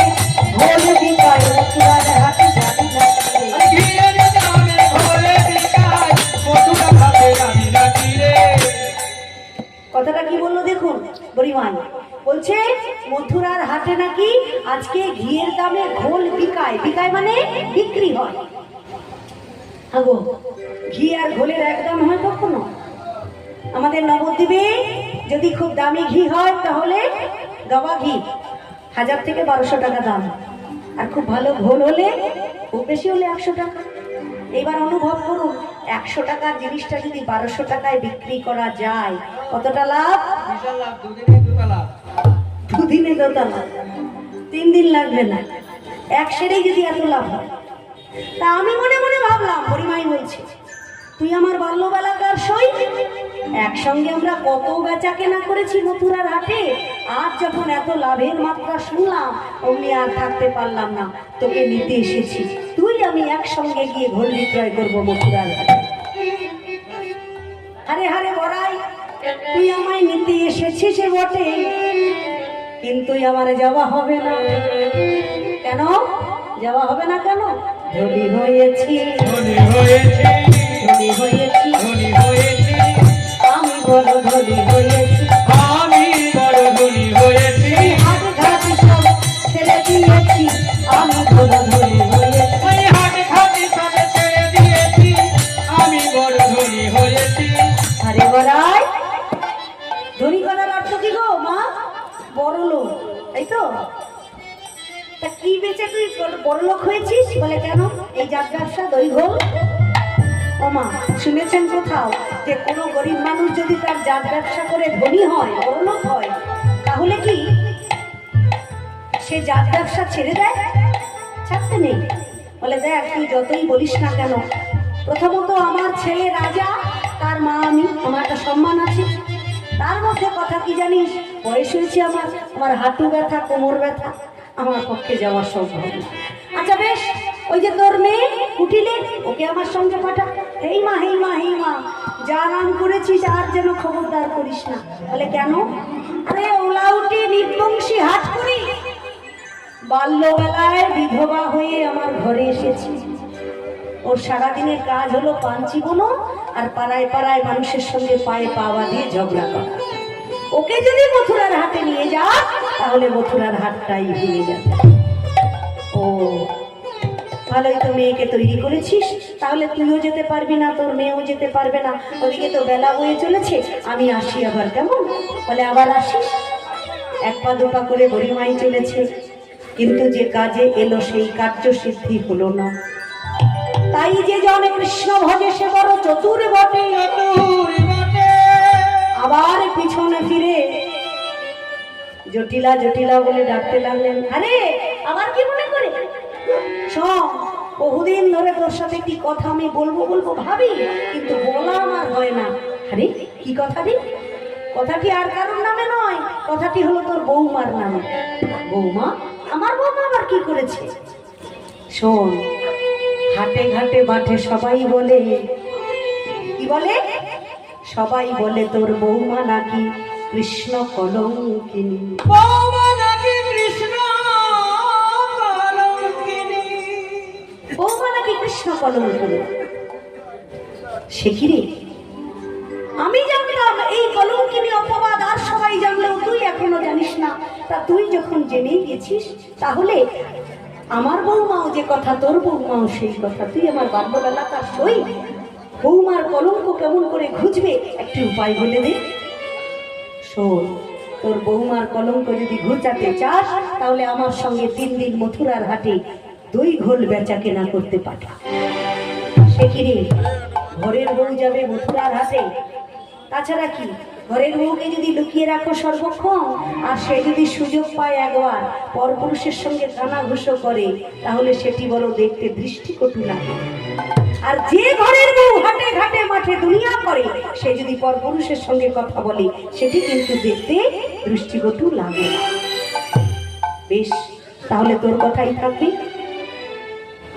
ভোল বিকায়, মথুরার হাটে যাবি না কি রে। ঘিয়ের দামে ঘোলে বিকায়, মথুরার হাটে যাবি না কি রে। কথাটা কি বললো দেখুন বুড়িমাই, বলছে মথুরার হাটে নাকি আজকে ঘিয়ের দামে ঘোল বিকায়। বিকায় মানে বিক্রি হয়। আগো, ঘি আর ঘোলের একদম হয় কখনো? আমাদের নবদ্বীপে যদি খুব দামি ঘি হয় তাহলে গাওয়া ঘি 1000 থেকে 1200 টাকা দাম, আর খুব ভালো ঘোল হলে, খুব বেশি হলে 100 টাকা। এবার অনুভব করুন, 100 টাকার জিনিসটা যদি 1200 টাকায় বিক্রি করা যায়, কতটা লাভ? বিশাল লাভ, দুদিনে দুটো লাভ। দুদিনে দোতলা, 3 দিন লাগবে না, এক সেরেই যদি এত লাভ হয়। তা আমি মনে মনে ভাবলাম, বুড়িমাই বলছে, তুই আমার বাল্যবেলাকার সই, একসঙ্গে আমরা কত বেচা কেনা করেছি মথুরার হাটে। আজ যখন এত লাভের মাত্রা শুনলাম, অমনি আর থাকতে পারলাম না, তোকে নিতে এসেছি। তুই আমি একসঙ্গে গিয়ে ঘোল বিক্রয় করবো মথুরার হাটে। আরে হারে বড়াই, তুই আমায় নিতে এসেছিস বটে, কিন্তু আমার যাওয়া হবে না। কেন যাওয়া হবে না? কেন? ধনী হয়েছি, ধনী হয়েছি, ধনী হয়েছি, ধনী হয়েছি, আমি বড় ধনী হয়েছি। আমি বড় ধনী হয়েছি, হাট ঘাট সব ছেড়ে দিয়েছি, আমি বড় ধনী হয়েছি। ওই হাট খাটি সব ছেড়ে দিয়েছি, আমি বড় ধনী হয়েছি। আরে বড়াই, ধনী করার অর্থ কি গো মা? বড় লোক, তাই তো? তা কি বেচে তুই বড় লোক হয়েছিস? বলে, কেন, এই জাত ব্যবসা, দই ঘোল। ও মা, শুনেছেন কোথাও যে কোনো গরিব মানুষ যদি তার জাত ব্যবসা করে ধনী হয়, বড় লোক হয়, তাহলে কি সে জাত ব্যবসা ছেড়ে দেয়? ছাড়তে নেই। বলে, দেখ তুই যতই বলিস না কেন, প্রথমত আমার ছেলে রাজা, তার মা আমি, আমার একটা সম্মান আছে। তার মধ্যে কথা কি জানিস, বয়স হয়েছে আমার, আমার হাঁটু ব্যথা, কোমর ব্যথা, আমার পক্ষে যাওয়া সম্ভব না। আচ্ছা বেশ, ওই যে তোর মেয়ে কুটিলে, ওকে আমার সঙ্গে পাঠা। হেই মা, হেই মা, হেই মা, যা নাম করেছিস আর যেন খবরদার করিস না। বলে, কেন? আরে ওলাউটি নির্বংশী হাট করি, বাল্যবেলায় বিধবা হয়ে আমার ঘরে এসেছি। ওর সারাদিনের কাজ হলো পাঞ্চি বোনো আর পাড়ায় পাড়ায় মানুষের সঙ্গে পায়ে পাওয়া দিয়ে ঝগড়া করা। ওকে যদি মথুরার হাটে নিয়ে যা, তাহলে মথুরার হাটটাই ভেঙে যাবে। ও, ভালোই তো মেয়েকে তৈরি করেছিস, তাহলে তুইও যেতে পারবি না, তোর মেয়েও যেতে পারবে না। ওদিকে তো বেলা হয়ে চলেছে, আমি আসি আবার, কেমন? বলে, আবার আসিস। 1 পা 2 পা করে বুড়িমাই চলেছে, কিন্তু যে কাজে এলো সেই কার্য সিদ্ধি হলো না। তাই যে জনে কৃষ্ণ ভজে সে বড় চতুর বটে। চতুর বটে, আবার পিছনে ফিরে জটিলা জটিলা বলে ডাকতে লাগলেন। আরে আবার কি মনে করে? শোন, বহুদিন ধরে তোর সাথে কি কথা আমি বলবো বলবো ভাবি, কিন্তু বলা আমার হয় না। আরে কি কথা রে? কথাটি আর কারোর নামে নয়, কথাটি হলো তোর বৌমার নামে। বৌমা? আমার বৌমা আবার কি করেছে? শোন, হাটে ঘাটে মাঠে সবাই বলে, কি বলে? সবাই বলে তোর বৌমা নাকি কৃষ্ণ কলঙ্কিনী। বৌমা নাকি কৃষ্ণ কলঙ্কিনী। বৌমা নাকি কৃষ্ণ কলঙ্কিনী। সে কি রে? আমি জানতাম এই কলঙ্কিনী অপবাদ আর সবাই জানলেও তুই এখনো জানিস না। তা তুই যখন জেনেই গেছিস, তাহলে আমার বৌমাও যে কথা, তোর বৌমাও সেই কথা। তুই আমার বাল্যবেলাকার সই, বৌমার কলঙ্ক কেমন করে ঘুচবে একটি উপায় বলে দে। শোন, তোর বৌমার কলঙ্ক যদি ঘুচাতে চাস, তাহলে আমার সঙ্গে 3 দিন মথুরার হাটে দই ঘোল বেচা কেনা করতে পাঠা। সে কি রে? ঘরের বউ যাবে মথুরার হাটে? তাছাড়া কি, ঘরের বউকে যদি লুকিয়ে রাখো সর্বক্ষণ, আর সে যদি সুযোগ পায় একবার পরপুরুষের সঙ্গে কানাঘুষো করে, তাহলে সেটি বড় দেখতে দৃষ্টিকটু লাগে। আর যে ঘরের বউ হাটে ঘাটে মাঠে দুনিয়া করে, সে যদি পরপুরুষের সঙ্গে কথা বলে, সেটি কিন্তু দেখতে দৃষ্টিকটু লাগে। বেশ, তাহলে তোর কথাই থাকবে।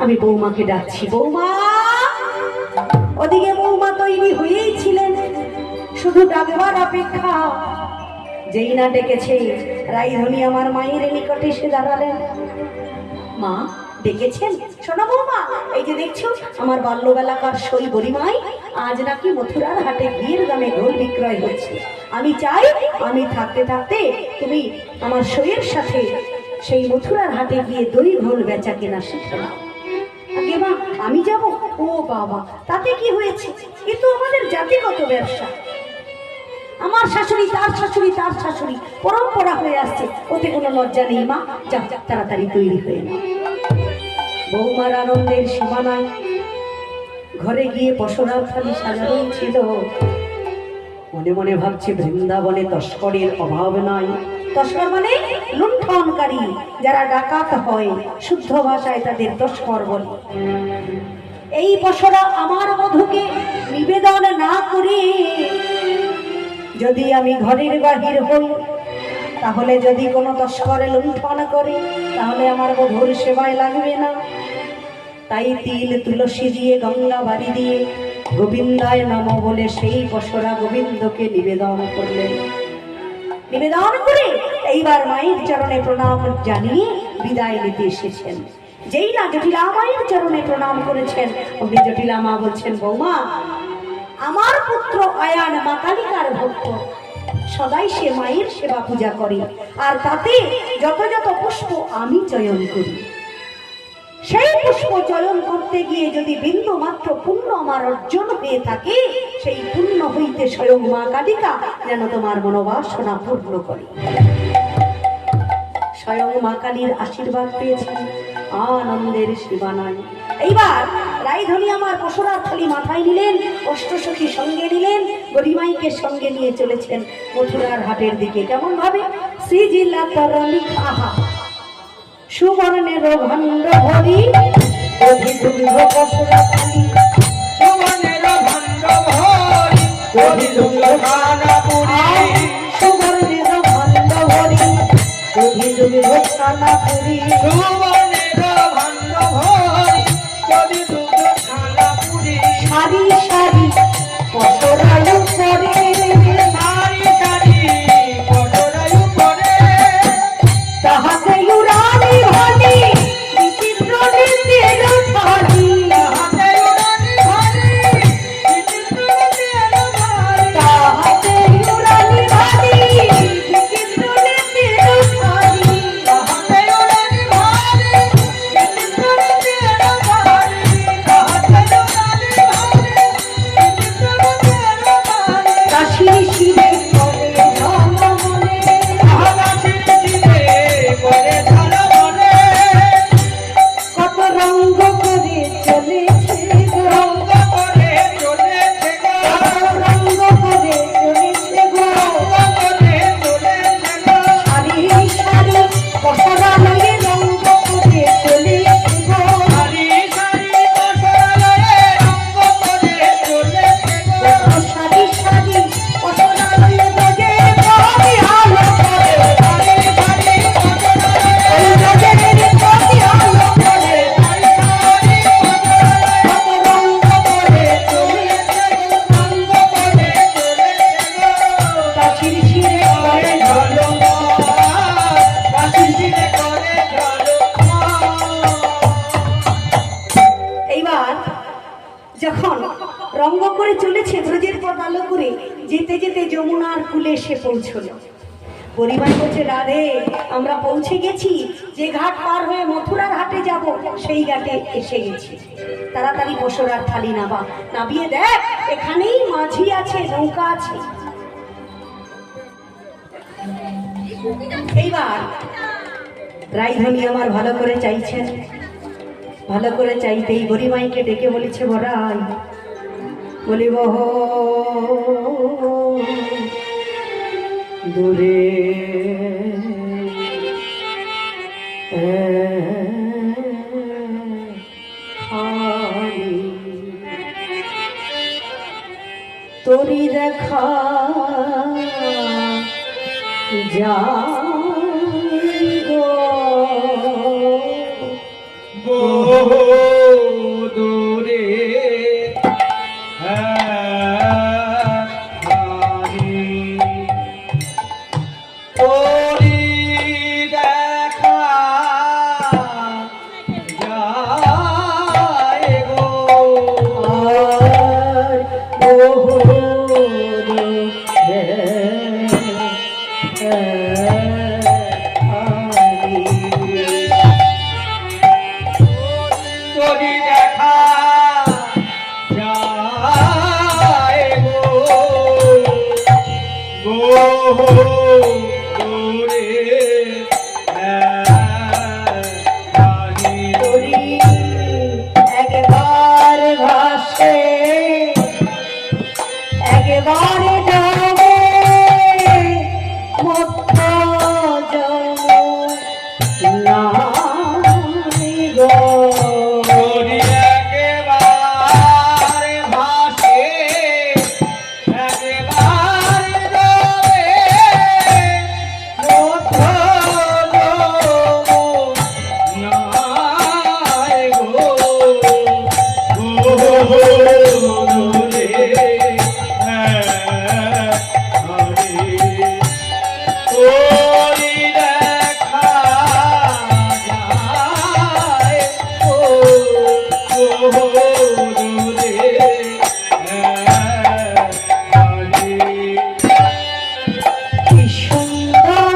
আমি বৌমাকে ডাকছি। বৌমা! ওদিকে বৌমা তৈরি হয়েই ছিলেন, শুধু ডাকবার অপেক্ষা। যেই না ডেকেছে, রাইধনী আমার মায়ের নিকটে এসে দাঁড়ালেন। মা, ডেকেছেন? শোনো বৌমা, এই যে দেখছো আমার বাল্যবেলাকার সই বড়িমাই, আজ নাকি মথুরার হাটে ঘিয়ের দামে ঘোল বিক্রয় হচ্ছে। আমি চাই আমি থাকতে থাকতে তুমি আমার সইয়ের সাথে সেই মথুরার হাটে গিয়ে দই ঘোল বেচা কেনা শিখে নাও। আগে মা, আমি যাব? ও বাবা, তাতে কি হয়েছে? কিন্তু আমাদের জাতিগত ব্যবসা। আমার শাশুড়ি, তার শাশুড়ি, তার শাশুড়ি, পরম্পরা হয়ে আসছে, ওতে কোনো লজ্জা নেই। মা যাও, তাড়াতাড়ি তৈরি হয়ে নাও। বৌমার আনন্দের সীমা নাই। ঘরে গিয়ে পসরার থালি সাজানোই ছিল। মনে মনে ভাবছে বৃন্দাবনে তস্করের অভাব নাই। তস্কর মানে লুণ্ঠনকারী, যারা ডাকাত হয়, শুদ্ধ ভাষায় তাদের তস্কর বলে। এই পসরা আমার বধূকে নিবেদন না করে যদি আমি ঘরের বাহির হই, তাহলে যদি কোনো তস্করে লুণ্ঠন করে, তাহলে আমার বধূর সেবায় লাগবে না। তাই তিল তুলসী দিয়ে, গঙ্গা বাড়ি দিয়ে গোবিন্দায় নম বলে সেই পসরা গোবিন্দকে নিবেদন করলেন। নিবেদন করে এইবার মায়ের চরণে প্রণাম জানিয়ে বিদায় নিতে এসেছেন। যেই না জটিলা মায়ের চরণে প্রণাম করেছেন, অমনি জটিলা মা বলছেন, বৌমা, আমার পুত্র আয়ান মা কালিকার ভক্ত, সদাই সে মায়ের সেবা পূজা করে, আর তাতে যত যত পুষ্প আমি চয়ন করি। সেই পুষ্প চয়ন করতে গিয়ে যদি বিন্দু মাত্র পুণ্য আমার অর্জন হয়ে থাকে, সেই পুণ্য হইতে স্বয়ং মা কালিকা যেন তোমার মনোবাসনা পূর্ণ করে। স্বয়ং মা কালীর আশীর্বাদ পেয়েছেন, আনন্দের সীমা নাই। এইবার রাইধনী আমার পসরার থালি মাথায় নিলেন, অষ্টসখী সঙ্গে নিলেন, গরিমাইকে সঙ্গে নিয়ে চলেছেন মথুরার হাটের দিকে। কেমন ভাবে? শ্রীজিলা তরণী আহা সুবর্ণের ভাণ্ড ভরি, অধিদুগ্ধ পসরা থালি, সুবর্ণের ভাণ্ড ভরি, অধিদুগ্ধ ছানা পুরি। সুবর্ণের ভাণ্ড ভরি, অধিদুগ্ধ ছানা পুরি। সুবর্ণের ভাণ্ড ভরি, অধিদুগ্ধ ছানা পুরি। সারি সারি পসরার উপরে, সারি সারি পসরার উপরে, তাহাতে উড়ানি ভালি, বিচিত্র নীতির থালি। তাহাতে উড়ানি ভালি, বিচিত্র নীতির থালি। তাহাতে উড়ানি ভালি, বিচিত্র নীতির থালি। তাহাতে উড়ানি ভালি, শিরশিরে করে ঝলমল, শিরশিরে করে ঝলমল। এইবার যখন রঙ্গ করে চলেছে ব্রজের পথ আলো করে, যেতে যেতে যমুনার কূলে এসে পৌঁছলো। পরিবার বলছে, রাধে আমরা পৌঁছে গেছি, যে ঘাট পার হয়ে মথুরার হাটে যাব সেই ঘাটে এসে গেছি, তাড়াতাড়ি বসরার থালি নাবিয়ে দেখ, এখানেই মাঝি আছে, নৌকা আছে। এইবার রাইধনী আমার ভালো করে চাইছেন, ভালো করে চাইতেই গরিমাইকে ডেকে বলেছে, বড়াই বলিব দূরে তোরি দেখা যাই গো দূরে তোরি দেখা যায় গো আর বহু তোরি দেখা যায় গো দূরে তোরি একবার ভাসে একবার যাবে মধ্য যমুনা গো তোরি একেবারে ভাসে একেবারে যাবে মধ্য যমুনায় গো দূরে তোরি দেখা যায় কি সুন্দর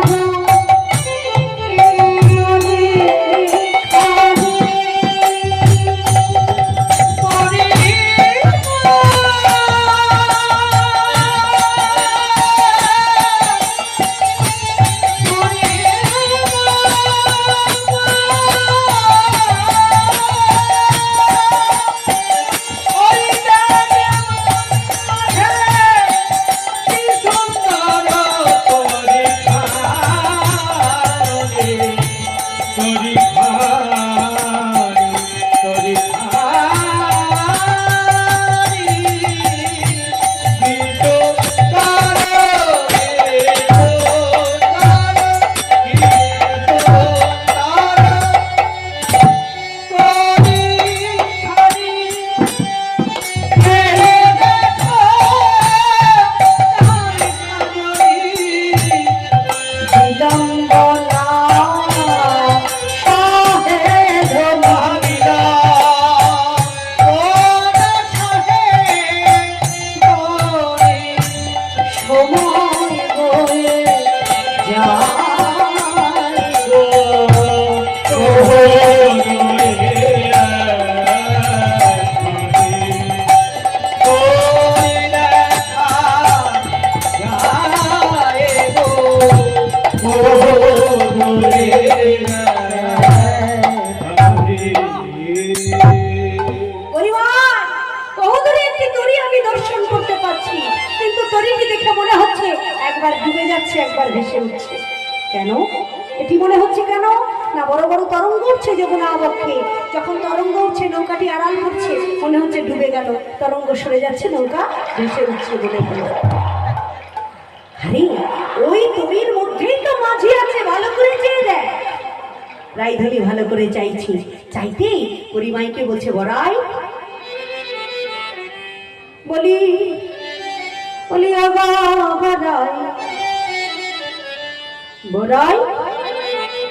একবার ডুবে যাচ্ছে একবার ভেসে উঠছে। কেন এটি মনে হচ্ছে? কেন না বড় বড় তরঙ্গ উঠছে যমুনা বক্ষে, যখন তরঙ্গ উঠছে নৌকাটি আড়াল করছে, মনে হচ্ছে ডুবে গেল, তরঙ্গ সরে যাচ্ছে, নৌকা ভেসে উঠছে বলে গেল। আরে ওই তরির মধ্যেই তো মাঝি আছে, ভালো করে চেয়ে দেয়। রাইধনী ভালো করে চাইছি, চাইতেই পরিমাইকে বলছে, বড়াই বলি বলি আগা বাড়াই বড়াই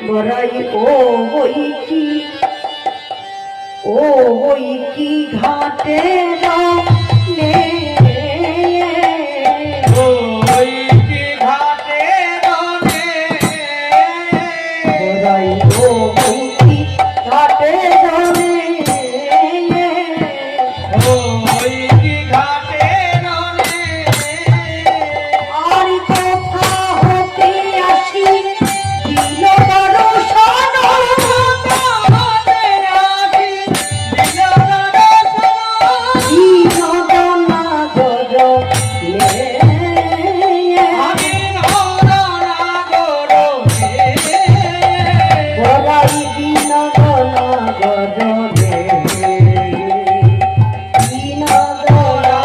বড়াই ও ওই কি, ও ওই কি ঘাটে রে, ওই কি ঘাটে রনে, বড়াই ও ওই কি ঘাটে রে, ওই কি ঘাটে রনে, আর কথা হতে আসি দিল দর্শন, হতে আসি দিল দর্শন, বিনোদনা গরলে, আমি নরনা গরলে, বড়াই বিনোদনা গরলে, বিনোদনা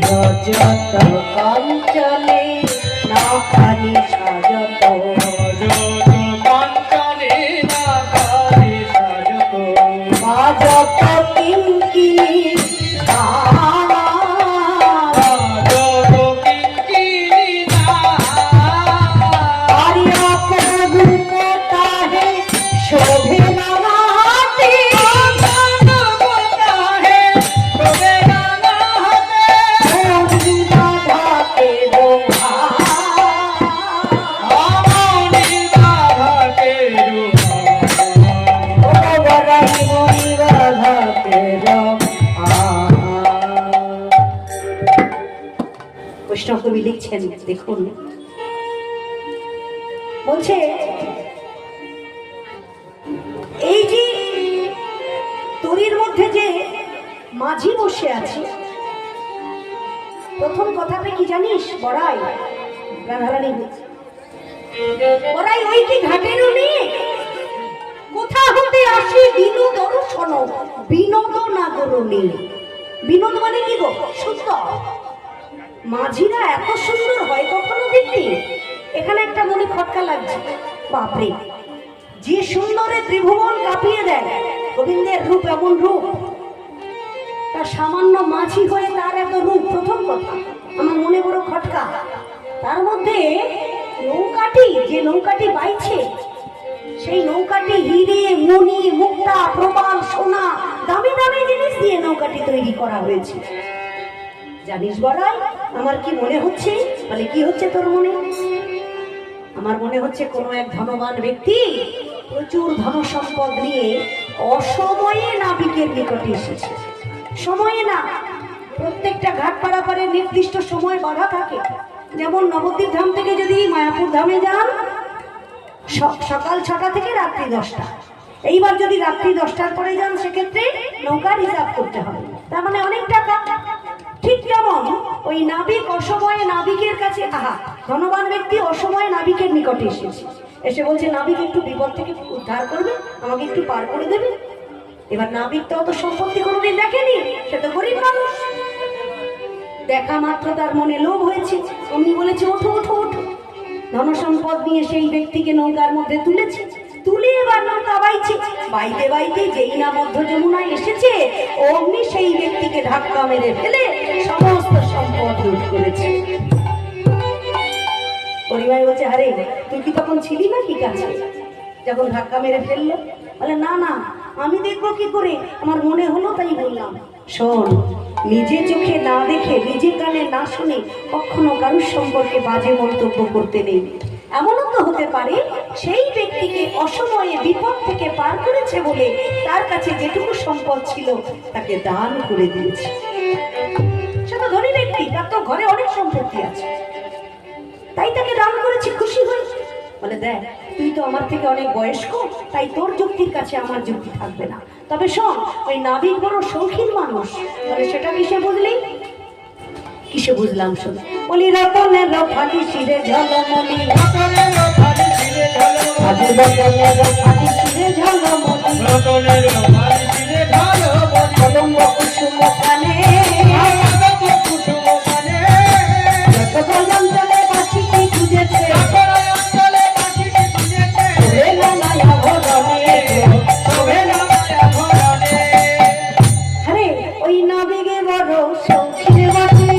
রজত কাঞ্চনে না খানি সাজত, বাজত কিঙ্কিনি গান, আরিয়া প্রভু তাহে শোভে নামাতি, রাধাকে রোহা, ও বড়াই মনি রাধাকে রোহা। বৈষ্ণব কবি লিখছেন, দেখুন বলছে এই যে তরির মধ্যে যে মাঝি বসে আছে, প্রথম কথাটা কি জানিস? বড়াই রাধারানী বলছে, বড়াই ওই কি ঘাটের উনি, কোথা হতে আসি দিনু দর্শন, বিনোদ না করুনি। বিনোদ মানে কি গো? সুন্দর। মাঝিরা এত সুন্দর হয় কখনো দেখি? এখানে একটা মনে খটকা লাগছে, বাপরে যে সুন্দরে ত্রিভুবন কাঁপিয়ে দেয়, গোবিন্দের রূপ এমন রূপ, তার সামান্য মাঝি হয়ে তার এত রূপ। প্রথম কথা আমার মনে বড় খটকা। তার মধ্যে নৌকাটি, যে নৌকাটি বাইছে, সেই নৌকাটি হিরে মণি মুক্তা প্রবাল সোনা দামি দামি জিনিস দিয়ে নৌকাটি তৈরি করা হয়েছে। জানিস বড়াই আমার কি মনে হচ্ছে? বলে কি হচ্ছে তোর মনে? আমার মনে হচ্ছে কোনো এক ধনবান ব্যক্তি প্রচুর ধন সম্পদ নিয়ে অসময়ে নাবিকের নিকটে এসেছে। সময়ে না, প্রত্যেকটা ঘাট পারাপারে নির্দিষ্ট সময় বাধা থাকে। যেমন নবদ্বীপ ধাম থেকে যদি মায়াপুর ধামে যান সকাল 6টা থেকে রাত্রি 10টা, এইবার যদি রাত্রি 10টার পরে যান সেক্ষেত্রে নৌকা রিজার্ভ করতে হবে, তার মানে অনেক টাকা। ঠিক যেমন ওই নাবিক অসময়ে নাবিকের কাছে, আহা ধনবান ব্যক্তি অসময়ে নাবিকের নিকটে এসেছে, এসে বলছে নাবিক একটু বিপদ থেকে উদ্ধার করবে, আমাকে একটু পার করে দেবে। এবার নাবিক তো অত সম্পত্তি কোনোদিন দেখেনি, সে তো গরিব মানুষ। দেখা মাত্র তার মনে লোভ হয়েছে, অমনি বলেছে ওঠো ওঠো ওঠো। ধন সম্পদ নিয়ে সেই ব্যক্তিকে নৌকার মধ্যে তুলেছে, তুলে এবার নৌকা বাইছে, বাইতে বাইতে যেই না মধ্য যমুনায় এসেছে অমনি সেই ব্যক্তিকে ধাক্কা মেরে ফেলে সমস্ত সম্পদ লুট করেছে। পরিবার বলছে, আরে তুই কি তখন ছিলি না কি কাছে যখন ধাক্কা মেরে ফেললো? বলে না না, আমি দেখবো কি করে, আমার মনে হলো তাই বললাম। শোন, নিজে চোখে না দেখে নিজে কানে না শুনে কখনো কারুর সম্পর্কে বাজে মন্তব্য করতে নেই। এমনও তো হতে পারে সেই ব্যক্তিকে অসময়ে বিপদ থেকে পার করেছে বলে তার কাছে যেটুকু সম্পদ ছিল তাকে দান করে দিয়েছে। সে তো ধনী ব্যক্তি, তার তো ঘরে অনেক সম্পত্তি আছে, তাই তাকে দান করেছি, খুশি হয়েছে। বলে দেখ, তুই তো আমার থেকে অনেক বয়স্ক, তাই তোর যুক্তির কাছে আমার যুক্তি থাকবে না। তবে শোন, ওই নাবিক বড় শৌখিন মানুষ, বলে সেটা কিসে বুঝলি? কিসে বুঝলাম শোন। বলি রতনের ফাটি শিরে ঝলমলি, ফাটি শিরে ঝলমলি, কদম্ব কুসুম কানে, যত অঞ্চলে বাসিটি খুঁজেছে, আরে ওই নাবিকে বড় শৌখিন বাটে,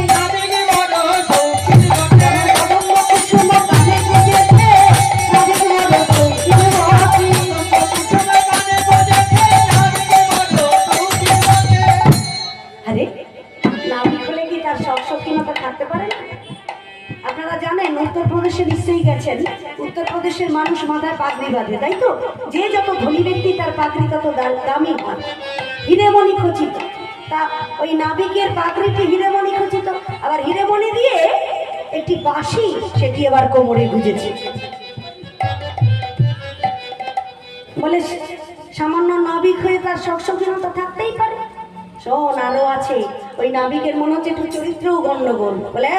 পারে না? আপনারা জানেন উত্তরপ্রদেশে নিশ্চয়ই গেছেন, উত্তরপ্রদেশের মানুষ মাথায় পাগড়ি বাঁধে, তাই তো? যে যত ধনী ব্যক্তি তার পাগড়ি তত দামি হয়, হিরেমণি খচিত। তা ওই নাবিকের পাগড়িটি হিরেমণি খচিত, আবার হিরেমণি দিয়ে একটি বাঁশি সেটি আবার কোমরে গুঁজেছে। বলে সামান্য নাবিক হয়ে তার শখশখীনতা থাকতেই পারে। শোন, আরো আছে। ওই নাবিকের মনে হচ্ছে একটু চরিত্রও গন্ডগোল। বলে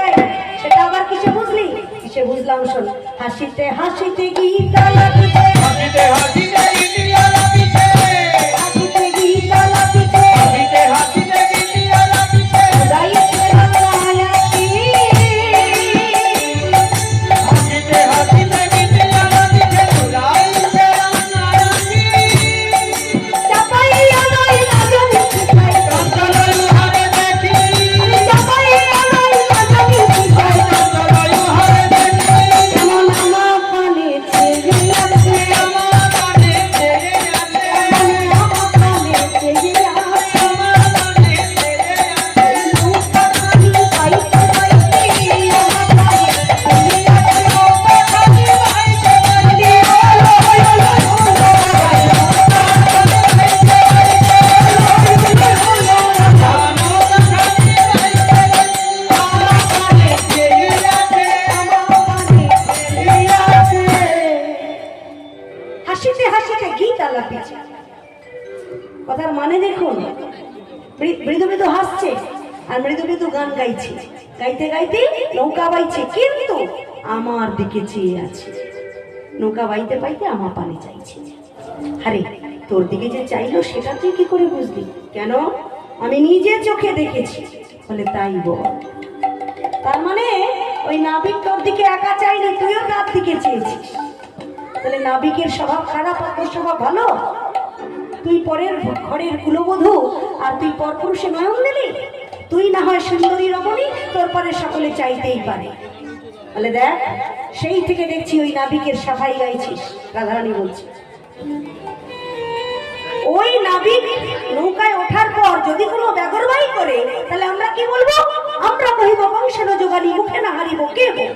সেটা আবার কিসে বুঝলি? কিসে বুঝলাম শোন। হাসিতে হাসিতে গীতা লাগিছে, হাসিতে হাসিতে গীতিয়া লাগিছে, হাসিতে গীতা লাগিছে, হাসিতে হাসিতে গীতিয়া লাগিছে, গাইছে রাঙায়াতি। হাসিতে হাসিতে গীতিয়া লাগিছে, গাইছে রাঙায়াতি। চাপাইয়া নয় রাজনী শিখায়, চঞ্চল হারে দেখি, চাপাইয়া নয় রাজনী শিখায়, চঞ্চল হারে দেখি, এমন আমার কানে ছেড়ে আছে, আমার কানে ছেড়ে আছে, এমন আমার কানে ছেড়ে আছে। আমার কানে ছেড়ে আছে। খালি পাইতে পাইতে আমার কানে ছেড়ে আছে, খালি ভাইতে ভাইতে, হাসিতে হাসিতে গীত আলাপিছে। কথার মানে দেখুন, মৃদু মৃদু হাসছে আর মৃদু মৃদু গান গাইছে, গাইতে গাইতে নৌকা বাইছে, কিন্তু আমার দিকে চেয়ে আছে। নৌকা বাইতে পাইতে আমার পানি চাইছে। আরে তোর দিকে যে চাইলো সেটা তুই কি করে বুঝলি? কেন? আমি নিজে চোখে দেখেছি। বলে তাই বল। তার মানে ওই নাবিক তোর দিকে একা চাইনি, তুইও তার দিকে চেয়েছিস। তাহলে নাবিকের স্বভাব খারাপ আর তোর স্বভাব ভালো? তুই পরের ঘরের কুলবধূ আর তুই পরপুরুষে নয়ন দিলি? তুই না হয় সুন্দরী রমণী, তোর পরে সকলে চাইতেই পারে। বলে দেখ, সেই থেকে দেখছি ওই নাবিকের সাফাই গাইছিস। রাধারানী বলছে, ওই নাবিক নৌকায় ওঠার পর যদি কোনো ব্যাগরবাই করে, তাহলে আমরা কি বলবো? আমরা কহিব বংশের যোগানি, মুখে না হারিব কে গো।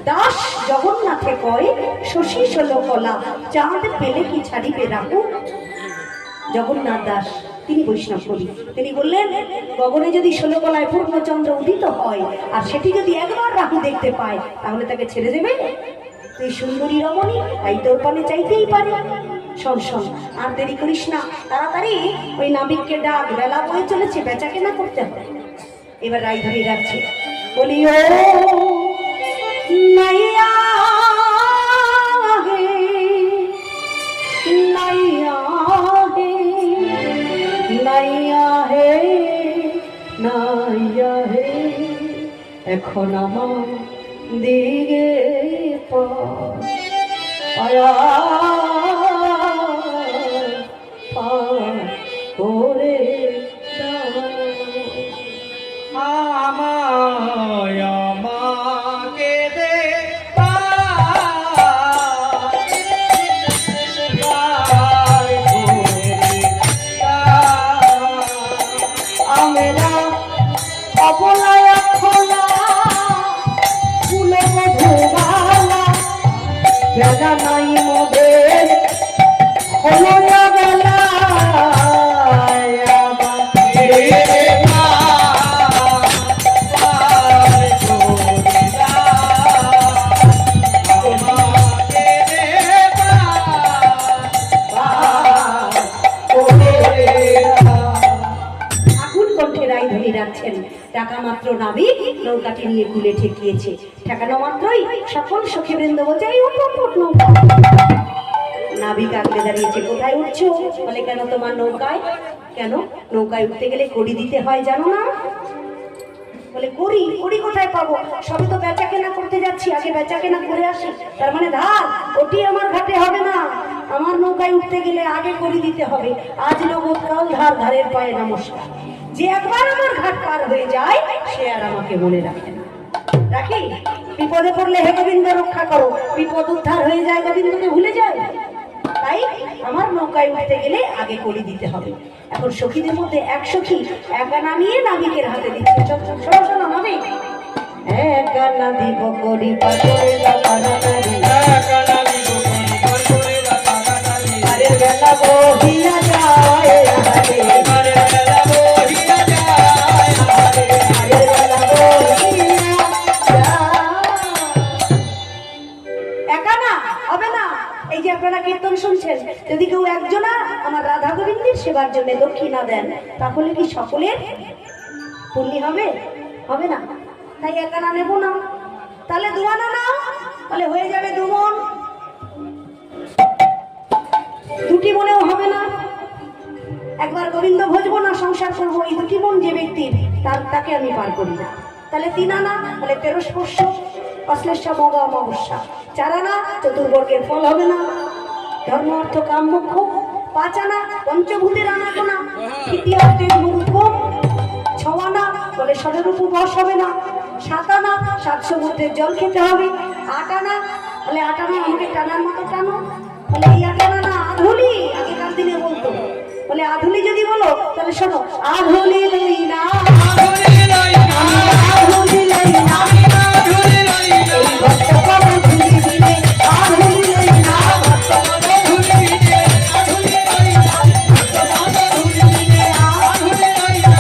দাস জগন্নাথে কয় শশী ষোলো কলা, চাঁদ পেলে কি ছাড়িবে রাহু। জগন্নাথ দাস তিনি বৈষ্ণব কবি, তিনি বললেন গগনে যদি 16 কলায় পূর্ণচন্দ্র উদিত হয় আর সেটি যদি একবার রাহু দেখতে পায়, তাহলে তাকে ছেড়ে দেবে? তুই সুন্দরী রমণী, তাই তোর পানে চাইতেই পারে। শোন শোন, আর দেরি করিস না, তাড়াতাড়ি ওই নাবিককে ডাক, বেলা বয়ে চলেছে, বেচা কেনা করতে হবে। এবার রাই ধরে যাচ্ছে, বলি ও नैया है, नैया है, नैया है, नैया है, এখন আমার দিকে পায়া করে আমায় আমাকে দে আমরা অবলায় খোলা ফুলে মধুবালা, বেলা নাই মোদের হলো না বেলা। টাকা মাত্র নাবিক নৌকাটি নিয়ে কুলে ঠেকিয়েছে। ঠেকানো মাত্রই সকল সখী বৃন্দ বলছে, এই উঠ উঠ উঠ নৌকা। নাবিক আগলে দাঁড়িয়েছে, কোথায় উঠছো? বলে কেন তোমার নৌকায়? কেন? নৌকায় উঠতে গেলে কড়ি দিতে হয়, জানো না? বলে কড়ি? কড়ি কোথায় পাবো? সবে তো বেচা কেনা করতে যাচ্ছি, আগে বেচা কেনা করে আসি। তার মানে ধার ওটি আমার ঘাটে হবে না, আমার নৌকায় উঠতে গেলে আগে কড়ি দিতে হবে। আজ নগদ কাল ধার, ধারের পায়ে নমস্কার। যে একবার আমার ঘাট পার হয়ে যায় সে আর আমাকে মনে রাখে না। রাখি? বিপদে পড়লে হে গোবিন্দ রক্ষা করো, বিপদ উদ্ধার হয়ে যায়, গোবিন্দকে ভুলে যায়। তাই আমার নৌকায় উঠতে গেলে আগে করি দিতে হবে। এখন সখীদের মধ্যে এক সখী এক আনা নিয়ে নাবিকের হাতে দিচ্ছে। শোনো শোনো নাবিক, এক আনা দিব করি পাথরে তাড়াতাড়ি, আরে বেলা বহিয়া যায়, আরে বেলা বহিয়া যায়, আরে বেলা বহিয়া যায়। একা না হবে না। এই যে আপনারা কীর্তন শুনছেন, যদি কেউ একজনা আমার রাধা গোবিন্দের সেবার জন্য দক্ষিণা দেন, তাহলে কি সকলের পুণ্যি হবে? হবে না। তাই একা না নেবো না, তাহলে দুয়ানা নাও, তাহলে হয়ে যাবে দুমন। দুটি মনেও হবে না। একবার গোবিন্দ ভজবো না সংসার করবো, এই দুটি মন যে ব্যক্তির, তাকে আমি পার করি না। তাহলে 3 আনা, তাহলে 13 স্পর্শ, অশ্লেষা মগা অমাবস্যা। 4 আনা চতুর্বর্গের ফল হবে না। ধর্ম অর্থ কাম মোক্ষ। 5 আনা পঞ্চভূতের আনাগোনা, তৃতীয় অর্থের গুরুকম। 6 আনা বলে ষড়রূপ বশ হবে না। 7 আনা 7 সমুদ্রের জল খেতে হবে। 8 আনা বলে 8 আনা আমাকে টানার মতো টানো, বলে এই 8 আনা না আধুলি, আগেকার দিনে বলতো। বলে আধুলি যদি বলো তাহলে শোনো, আধুলি লই না, আধুলি লই না, আধুলি লই না, এই ভক্ত পাবো ধুলি দিলে, আধুলি লই না, ভক্ত পাবো ধুলি দিলে, আধুলি লই না, ভক্ত পাবো ধুলি দিলে, আধুলি লই না।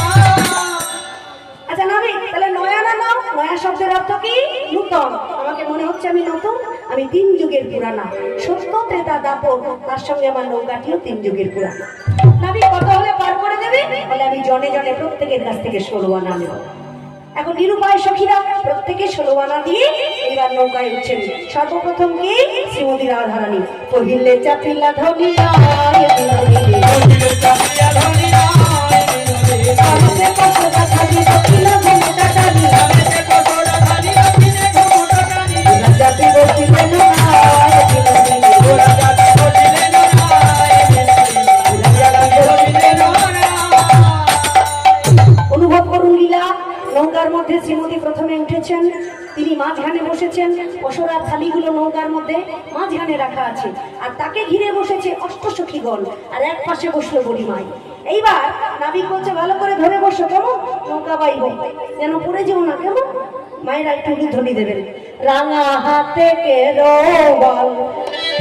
আচ্ছা নাবি, তাহলে 9 আনা নাও। 9 শব্দের অর্থ কি? নূতন। আমাকে মনে হচ্ছে আমি নতুন, আমি 3 যুগের পুরানা। সত্য ত্রেতা দাপর, তার সঙ্গে আমার নৌকাটিও 3 যুগের পুরানা। নাবি কত হলে পার করে দেবে? বলে আমি জনে জনে প্রত্যেকের কাছ থেকে 16 আনা নেব। এখন নিরুপায় সখীরা প্রত্যেকে 16 আনা দিয়ে এবার নৌকায় উঠছেন। সর্বপ্রথম কি? শ্রীমতী রাধারানী। পহিলে চাপিলা ধনিয়া, পহিলে চাপিলা ধনিয়া, আমিতে কতটা খালি দক্ষিণা ঘুমটা টানি, আমিতে কতটা খালি দক্ষিণে ঘুমটা টানি, রাজাতি বসিলে নয়, ওরা জাতি বসিলে নয়, অনুভব করুন লীলা। নৌকার মধ্যে শ্রীমতী প্রথমে উঠেছেন, তিনি মাঝখানে বসেছেন। পশরার থালিগুলো নৌকার মধ্যে মাঝখানে রাখা আছে, আর তাকে ঘিরে বসেছে অষ্টসখীগণ, আর এক পাশে বসলো বুড়িমাই। এইবার নাবিক বলছে ভালো করে ধরে বসো, কেমন নৌকা বাইব, যেন পড়ে যেও না, কেমন। মায়েরা একটু ধ্বনি দেবেন। রাঙা হাতে কে রোবল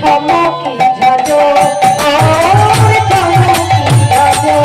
থমকি ঝাজো, আয় থমকি ঝাজো,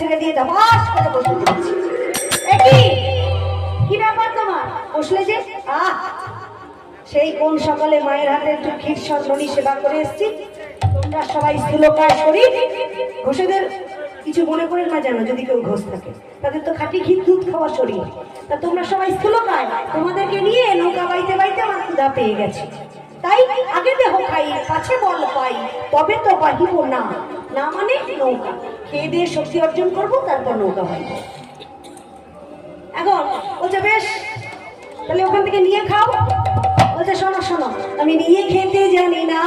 ছেড়ে দিয়ে দাবাস করে বসে পড়েছি। কি ব্যাপার তোমার? বসলে যে সেই কোন সকালে মায়ের হাতে একটু ক্ষীর সন্ন্বনী সেবা করে এসছি। তোমরা সবাই স্থূলকায় শরীর, ঘোষেদের কিছু মনে করেন না জানো, যদি কেউ ঘোষ থাকে তাদের তো খাঁটি ঘি দুধ খাওয়া শরীর। তা তোমরা সবাই স্থূলকায়, তোমাদেরকে নিয়ে নৌকা বাইতে বাইতে আমার ক্ষুধা পেয়ে গেছে। তাই আগে দেহ খাই, পাছে বল পাই, তবে তো বাহিব না। না মানে নৌকা খেয়ে দিয়ে শক্তি অর্জন করবো, তারপর নৌকা বাইব। এখন বলছে বেশ, তাহলে ওখান থেকে নিয়ে খাও। বলছে শোনো শোনো, আমি নিয়ে খেতে জানি না,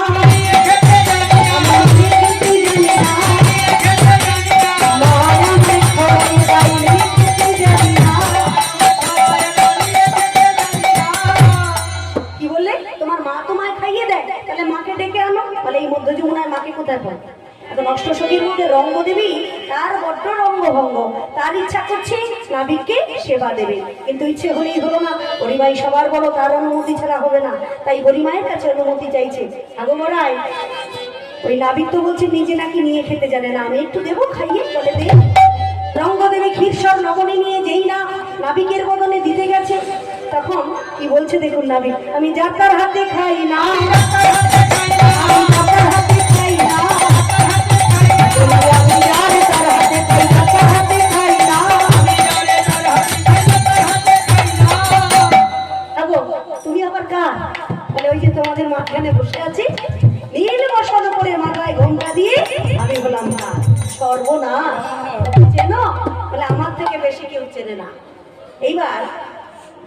কি বললে? তোমার মা তোমায় খাইয়ে দেয়, তাহলে মাকে ডেকে আনো। বলে এই মধ্য যমুনায় মাকে কোথায় পাবো? এখন অষ্টসখীর মধ্যে রঙ্গদেবী, তার বড্ড রঙ্গভঙ্গ, তার ইচ্ছা করছে নাবিককে সেবা দেবে, কিন্তু ইচ্ছে হলেই হলো না। হরিমাই সবার বড়, তার অনুমতি ছাড়া হবে না। তাই হরিমায়ের কাছে অনুমতি চাইছে। আগো মরাই, ওই নাবিক তো বলছে নিজে নাকি নিয়ে খেতে জানে না, আমি একটু দেবো খাইয়ে। বলে দে। রঙ্গদেবী ক্ষীরসর নবনী নিয়ে যেই না নাবিকের বদনে দিতে গেছে, তখন কি বলছে দেখুন নাবিক, আমি যাত্রার হাতে খাই না, আমি যাত্রার হাতে খাই না, আমি যার তার হাতে খাই, যাত্রার হাতে খাই না, নীল বসন করে মাথায় ঘোমটা দিয়ে আমি হলাম না সর্বনাশ। চেনো? বলে আমার থেকে বেশি কেউ চেনে না। এইবার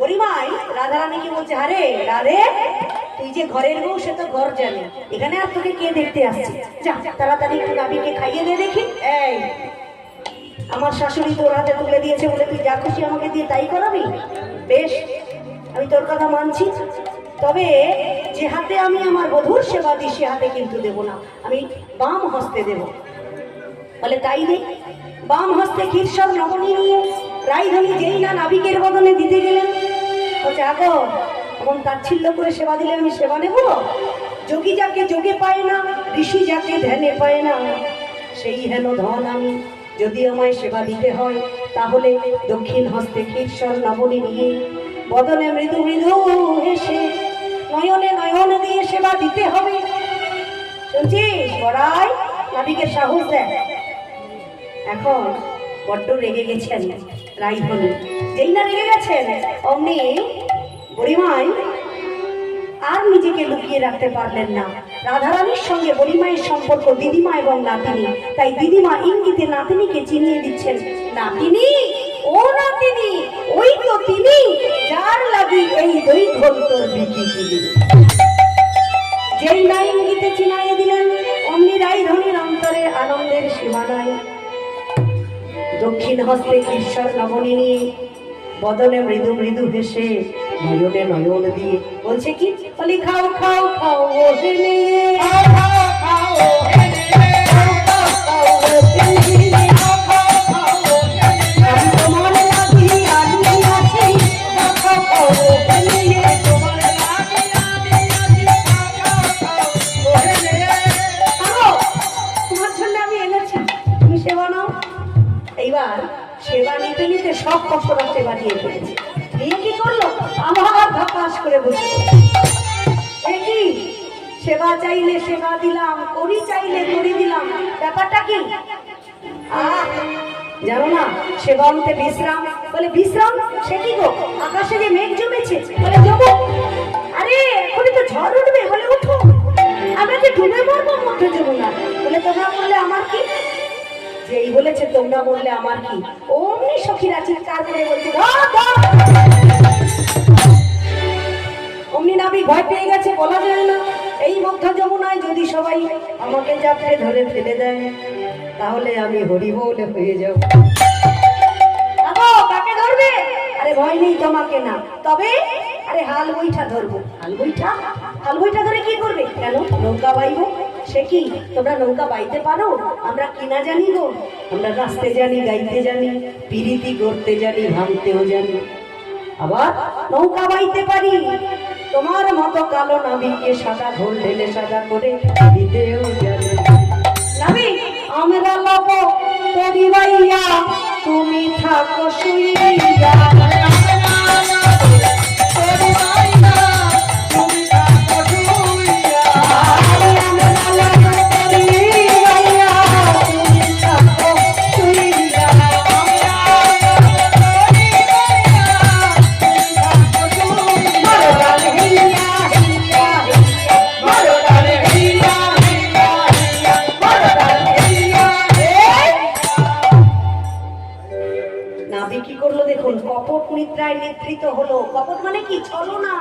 পরিমাই রাধারানীকে বলছে, আরে রাধে, তুই যে ঘরের বউ সে তো ঘর জানে, এখানে আর তোকে কে দেখতে আসছে? যা তাড়াতাড়ি একটু নাবিকে খাইয়ে দে দেখি। এই, আমার শাশুড়ি তোর হাতে তুলে দিয়েছে বলে তুই যা খুশি আমাকে দিয়ে তাই করাবি? বেশ, আমি তোর কথা মানছি, তবে যে হাতে আমি আমার বধূর সেবা দিই সে হাতে কিন্তু দেব না, আমি বাম হস্তে দেব। বলে তাই নেই। বাম হস্তে ক্ষীরসর নবনী নিয়ে রাইধনী যেই না নাবিকের বদনে দিতে গেলেন, বলছে আগো এমন তাচ্ছিল্য করে সেবা দিলে আমি সেবা নেব? যোগী যাকে যোগে পায় না, ঋষি যাকে ধ্যানে পায় না, সেই হেন ধন আমি। যদি আমায় সেবা দিতে হয় তাহলে দক্ষিণ হস্তে ক্ষীরসর নবনী নিয়ে বদনে মৃদু মৃদু হেসে নয়নে নয়ন দিয়ে সেবা দিতে হবে। শুনছিস বড়াই? নাবিকের সাহস দেয়। এখন বড্ড রেগে গেছেন রাইধনী। যেই না রেগে গেছেন অমনি বুড়িমাই আর নিজেকে লুকিয়ে রাখতে পারলেন না। রাধারানীর সঙ্গে বুড়িমায়ের সম্পর্ক দিদিমা এবং নাতিনি, তাই দিদিমা ইঙ্গিতে নাতিনিকে চিনিয়ে দিচ্ছেন, নাতিনি, ও নাতিনি, ওই তো তিনি যার লাগি এই দই ঘোল তোর বিকি দিলি। যেই না ইঙ্গিতে চিনাইয়ে দিলেন অমনি রাইধনীর অন্তরে আনন্দের সীমা নাই। দক্ষিণ হস্তে ঈশ্বর নবনী নিয়ে বদনে মৃদু মৃদু হেসে নয়নে নয়ন দিয়ে বলছে কি? বলি খাও খাও খাও ও হেনে, তোমার লাগি আমি আছি, খাও খাও ও হেনে, তোমার জন্য আমি এনেছি, তুমি সেবা নাও। এইবার সেবা নিতে নিতে সব কষ্টটা সেবা দিয়ে ফেলেছে। দিয়ে কি করলো? আবার ধাপাস করে বসে কি সেবা চাইলে সেবা দিলাম, করি চাইলে করি দিলাম, ব্যাপারটা কি? জানো না সেবা হতে বিশ্রাম? বলে বিশ্রাম? সে কি গো, আকাশে যে মেঘ জমেছে? বলে জমো। আরে এখনই তো ঝড় উঠবে। বলে উঠো, আমরা যে ডুবে মরবো মধ্যে যমুনা। বলে তোমরা বললে আমার কি? যেই বলেছে তোমরা বললে আমার কি, অমনি সখীরা চিৎকার করে বলছে অমনি নাবি ভয় পেয়ে গেছে, বলা যায় না। এই মধ্য যমুনায় যদি সবাই আমাকে চাপড়ে ধরে ফেলে দেয় তাহলে আমি হরিবোল হয়ে যাব। কাকে ধরবে? আরে ভয় নেই তোমাকে না, তবে আরে হাল বইটা ধরবো। হাল বইটা? হাল বইটা ধরে কি করবে? কেন নৌকা বাইবো। সে কি তোমরা নৌকা বাইতে পারো? আমরা কিনা জানি গো, আমরা নাচতে জানি, গাইতে জানি, পিরিতি করতে জানি, ভাঙতেও জানি, আবার নৌকা বাইতে পারি। তোমার মতো কালো নাবিককে সাদা ঘোল ঢেলে সাদা করে দিতেও জানি। নাবিক আমরা লব তোরি বাইয়া, তুমি থাকো শুইয়া। নেতৃত্ব হলো। কপট মানে কি? ছলনা।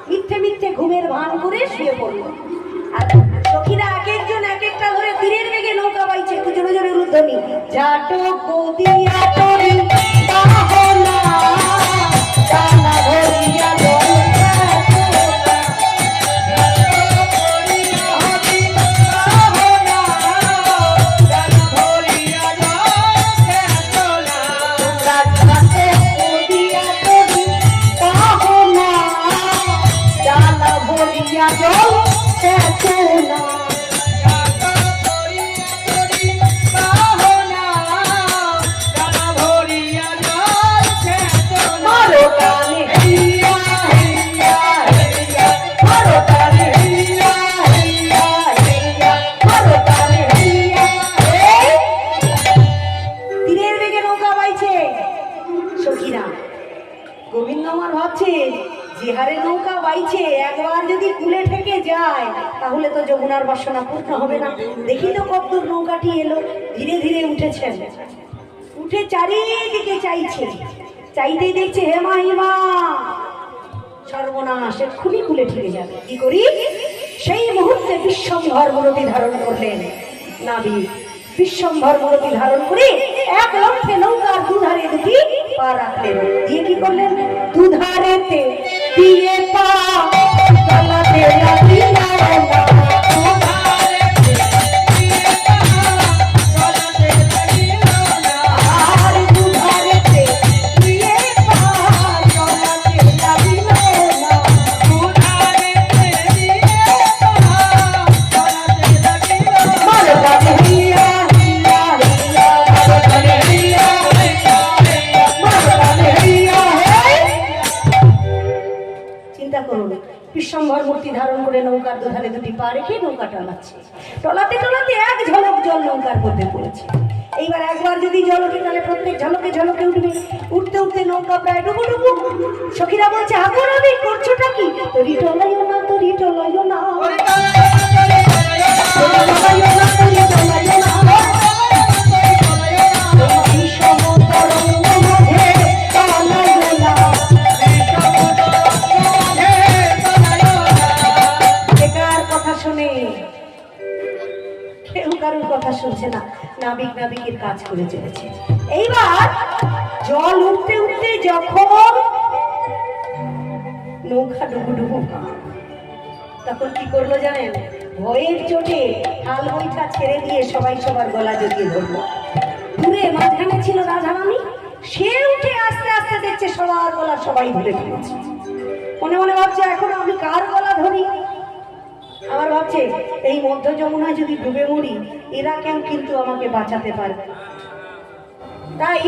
মিথ্যে মিথ্যে ঘুমের ভান করে শুয়ে পড়লো। আর সখীরা এক একজন এক একটা ধরে তীরের বেগে নৌকা বাইছে। একটু জোরে জোরে উলুধ্বনি। জাটো কদিয়া তোরে বাহনা, ডানা ভরিয়া তাহলে তো যমুনার বাসনা পূর্ণ হবে না। দেখি তো কতদূর নৌকাটি এলো। ধীরে ধীরে উঠেছেন, উঠে চারিদিকে চাইছে, চাইতেই দেখছে হে মাহিমা, সর্বনাশ, এক্ষুনি খুলে ঠিকে যাবে। কি করি? সেই মুহূর্তে বিশ্বম্ভর মূরতি ধারণ করলেন নাবিক। বিশ্বম্ভর মূরতি ধারণ করে এক লক্ষ্যে নৌকার দুধারে দুটি পা রাখলেন। দিয়ে কি করলেন? দুধারেতে দিয়ে পা তলাতে রাখিলেন না। বিশ্বম্ভর মূর্তি ধারণ করে নৌকার দুধারে দুটি পা রেখে নৌকা টলাচ্ছে। টলাতে টলাতে এক ঝলক জল নৌকার মধ্যে পড়েছে। এইবার একবার যদি জল ওঠে তাহলে প্রত্যেক ঝলকে ঝলকে উঠবে। উঠতে উঠতে নৌকা প্রায় ডুবু ডুবু। সখীরা বলছে, আগর আমি করছোটা কি? তরি টলাইও না, তরি টলাইও না, তরি টলাইও না, তরি টলাইও না। বিষম তরঙ্গ মাঝে টলাইও না। শুনে কেউ কারোর কথা শুনছে না। নাবিক নাবিকের কাজ করে চলেছে। এইবার জল উঠতে উঠতে যখন নৌকা ডুবু ডুবু, তখন কি করলো জানেন? ভয়ের চোটে হাল বইটা ছেড়ে দিয়ে সবাই সবার গলা জড়িয়ে ধরলো। দূরে মাঝখানে ছিল রাধারানী, সে উঠে আস্তে আস্তে দেখছে সবার গলা সবাই ধরে ফেলেছে। মনে মনে ভাবছে, এখন আমি কার গলা ধরি? আবার ভাবছে, এই মধ্য যমুনায় যদি ডুবে মরি, এরা কেউ কিন্তু আমাকে বাঁচাতে পারবে। তাই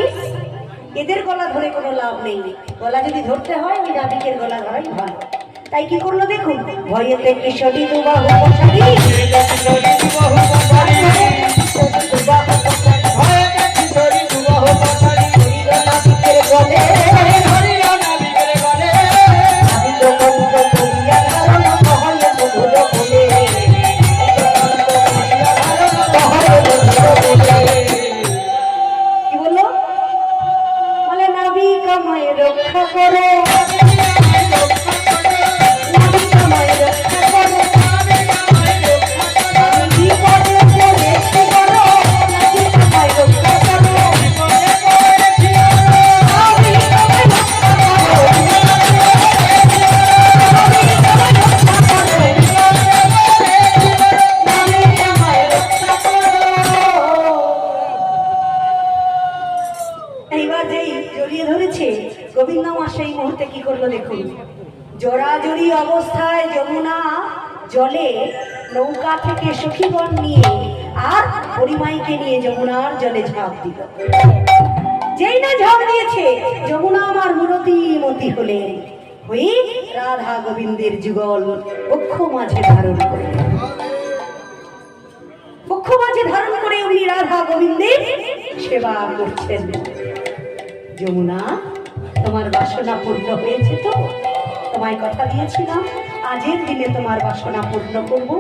এদের গলা ধরে কোনো লাভ নেই। গলা যদি ধরতে হয় ওই নাবিকের গলা ধরাই ভালো। তাই কি করলো দেখুন, ভয়েতে কিশোরী দুবাহু পছাড়ি, জোড়াজড়ি অবস্থায় যমুনা জলে নৌকা থেকে সখীগণ নিয়ে আর পরিমাইকে নিয়ে যমুনার জলে ঝাঁপ দিল। যেই না ঝাঁপ দিয়েছে, যমুনা আমার মূরতি মতি হলেন, হয়ে রাধা গোবিন্দের যুগল বক্ষ মাঝে ধারণ করে, বক্ষ মাঝে ধারণ করে উনি রাধা গোবিন্দের সেবা করছেন। যমুনা, তোমার বাসনা পূর্ণ হয়েছে তো? তোমায় কথা দিয়েছিলাম আজের দিনে তোমার বাসনা পূর্ণ করব।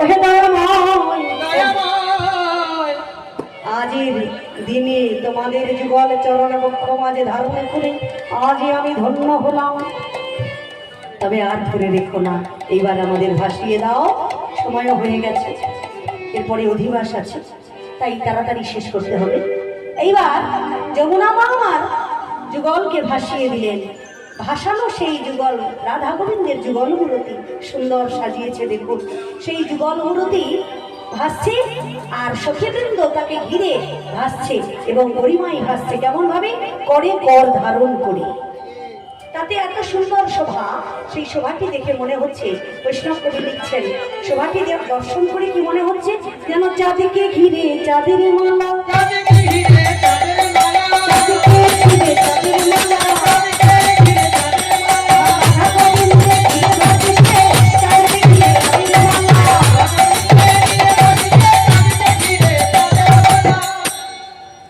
ওহে দয়াময়, আজের দিনে তোমাদের যুগল চরণ বক্ষ মাঝে ধারণ করে আজই আমি ধন্য হলাম। তবে আর ধরে রেখো না, এইবার আমাদের ভাসিয়ে দাও, সময়ও হয়ে গেছে, এরপরে অধিবাস আছে, তাই তাড়াতাড়ি শেষ করতে হবে। এইবার যমুনা মা আমার যুগলকে ভাসিয়ে দিলেন। ভাসানো সেই যুগল রাধা গোবিন্দের যুগল মূরতি সুন্দর সাজিয়েছে। দেখুন, সেই যুগল মূরতি ভাসছে আর সখীবৃন্দ তাকে ঘিরে ভাসছে এবং গরিমাই ভাসছে। কেমন ভাবে? করে কর ধারণ করে। তাতে এত সুন্দর শোভা, সেই শোভাটি দেখে মনে হচ্ছে, বৈষ্ণব কবি লিখছেন, শোভাটি দর্শন করে কি মনে হচ্ছে যেন চাঁদকে ঘিরে চাঁদের মালা, চাঁদকে ঘিরে চাঁদের মালা, চাঁদকে ঘিরে চাঁদের মালা।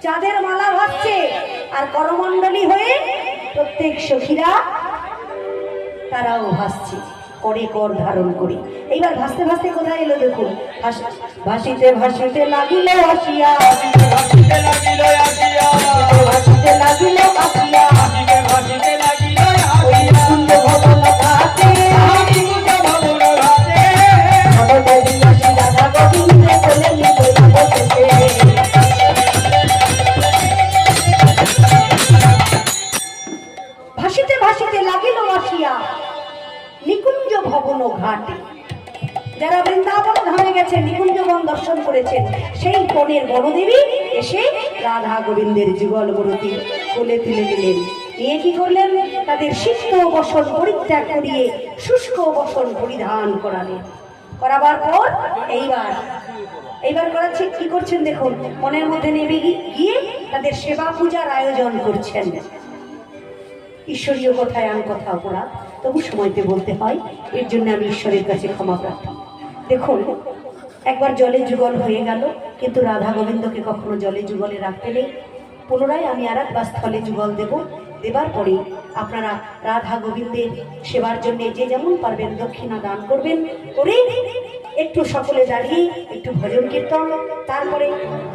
চাঁদের মালা ভাসছে আর করমণ্ডলী হয়ে প্রত্যেক সখীরা তারাও ভাসছে। করে কর ধারণ করি। এইবার ভাসতে ভাসতে কোথায় এলো দেখুন, ভাসিতে ভাসিতে লাগিল আসিয়া, ভাসিতে লাগিল আসিয়া, ভাসিতে লাগিল আসিয়া, ভাসিতে লাগিল ওই আসিয়া, নিকুঞ্জ ভবন ঘাটে, নিকুঞ্জ ভবন ঘাটে, ভবদেবী আসি রাধা গোবিন্দে কোলে নিল বসেছে। ভাসিতে ভাসিতে লাগিল আসিয়া নিকুঞ্জ ভবন ঘাটে। যারা বৃন্দাবন ধামে গেছেন, নিকুঞ্জ বন দর্শন করেছেন, সেই বনের বনদেবী এসে রাধা গোবিন্দের যুগল মূর্তি কোলে তুলে দিলেন। নিয়ে কি করলেন, তাদের সিক্ত বসন পরিত্যাগ করিয়ে শুষ্ক বসন পরিধান করালেন। করাবার পর এইবার করাচ্ছে কি করছেন দেখুন, মনের মধ্যে নেমে গিয়ে তাদের সেবা পূজার আয়োজন করছেন। ঈশ্বরীয় কথায় আন কথা অপরাধ, তবু সময়তে বলতে হয়, এর জন্য আমি ঈশ্বরের কাছে ক্ষমা প্রার্থী। দেখুন, একবার জলে যুগল হয়ে গেল, কিন্তু রাধা গোবিন্দকে কখনো জলে যুগলে রাখতে নেই। পুনরায় আমি আর একবার স্থলে যুগল দেব। দেবার পরে আপনারা রাধা গোবিন্দের সেবার জন্য যে যেমন পারবেন দক্ষিণা দান করবেন, করে একটু সকলে দাঁড়িয়ে একটু ভজন কীর্তন। তারপরে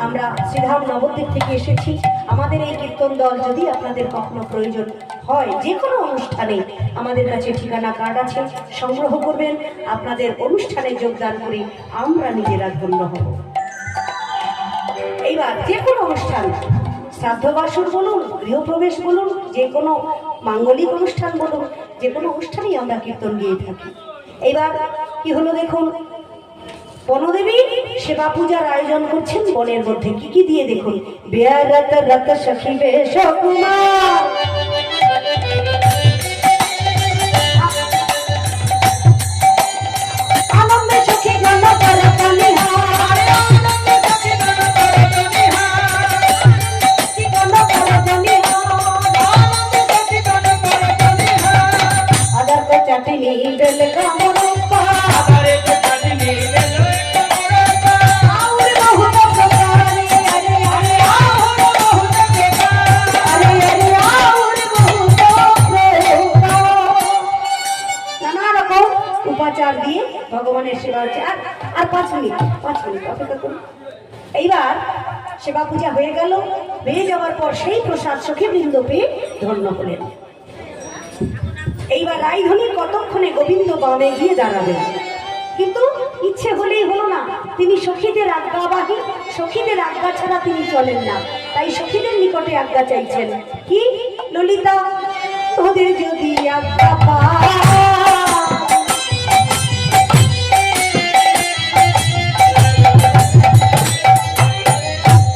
আমরা শ্রীধাম নবদ্বীপ থেকে এসেছি, আমাদের এই কীর্তন দল যদি আপনাদের কখনো প্রয়োজন হয় যে কোনো অনুষ্ঠানে, আমাদের কাছে ঠিকানা কার্ড আছে, সংগ্রহ করবেন। আপনাদের অনুষ্ঠানে যোগদান করে আমরা নিজেরা ধন্য হব। এইবার যে কোনো অনুষ্ঠান, শ্রাদ্ধ বাসর বলুন, গৃহপ্রবেশ বলুন, যে কোনো মাঙ্গলিক অনুষ্ঠান বলুন, যে কোনো অনুষ্ঠানেই আমরা কীর্তন গিয়ে থাকি। এইবার কি হলো দেখুন, বনদেবী সেবা পূজার আয়োজন করছেন বনের মধ্যে। কি কি দিয়ে দেখুন, বেয়ারত রত সখী বেশ কুমার, আনন্দে সখী গণ করত নিহার, সখী গণ করত নিহার, আদার কো চাটনি বেল কামর আদারে তো চাটনি বেল আউর বহুত প্রকারে, আরে আরে আউর বহুত প্রকারে, আরে আরে আউর বহুত প্রকার, নানা রকম উপাচার দিয়ে ভগবানের সেবা হচ্ছে। আর 5 মিনিট অপেক্ষা করুন। এইবার সেবা পূজা হয়ে গেল, হয়ে যাওয়ার পর সেই প্রসাদ সখীবৃন্দ পেয়ে ধন্য হলেন। এইবার রাইধনির কতক্ষণে গোবিন্দ বামে গিয়ে দাঁড়াবেন, কিন্তু ইচ্ছে হলেই হলো না, তিনি সখীদের আজ্ঞাবাহী, সখীদের আজ্ঞা ছাড়া তিনি চলেন না। তাই সখীদের নিকটে আজ্ঞা চাইছেন, কি ললিতা তোদের যদি আজ্ঞা পাই,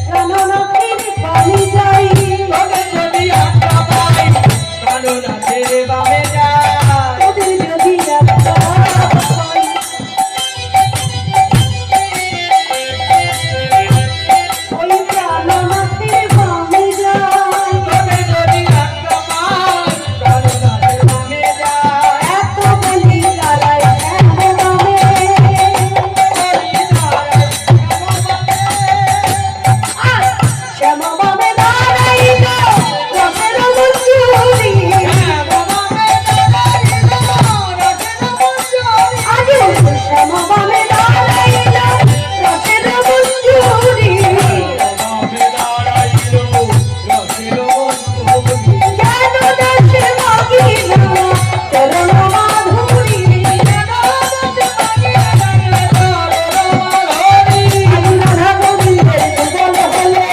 প্রাণনাথের বামে যাই, তোদের যদি আজ্ঞা পাই, প্রাণনাথের বামে যাই, তোদের যদি আজ্ঞা পাই, ওই প্রাণনাথের বামে যাই, তোদের যদি আজ্ঞা পাই, প্রাণনাথের বামে যাই, এত বলি দাঁড়াই শ্যাম বামে দাঁড়াইল রসের মঞ্জুরি, আজ শ্যাম বামে দাঁড়াইল রসের মঞ্জুরি, কেন দাসে মাগিল চরণ মাধুরী, রাধা গোবিন্দের যুগল হলো,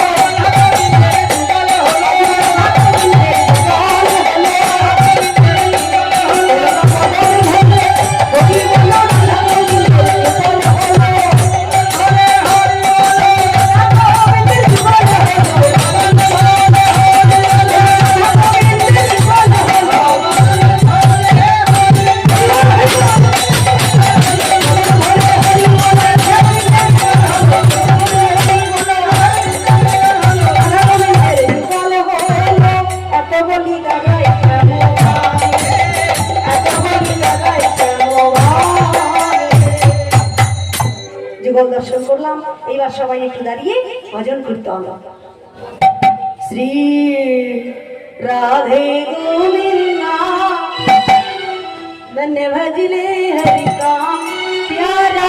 যুগল দর্শন করলাম। এইবার সবাই একটু দাঁড়িয়ে ভজন কীর্তন। শ্রী রাধে গোবিন্দ धन्य भजले हरि का प्यारा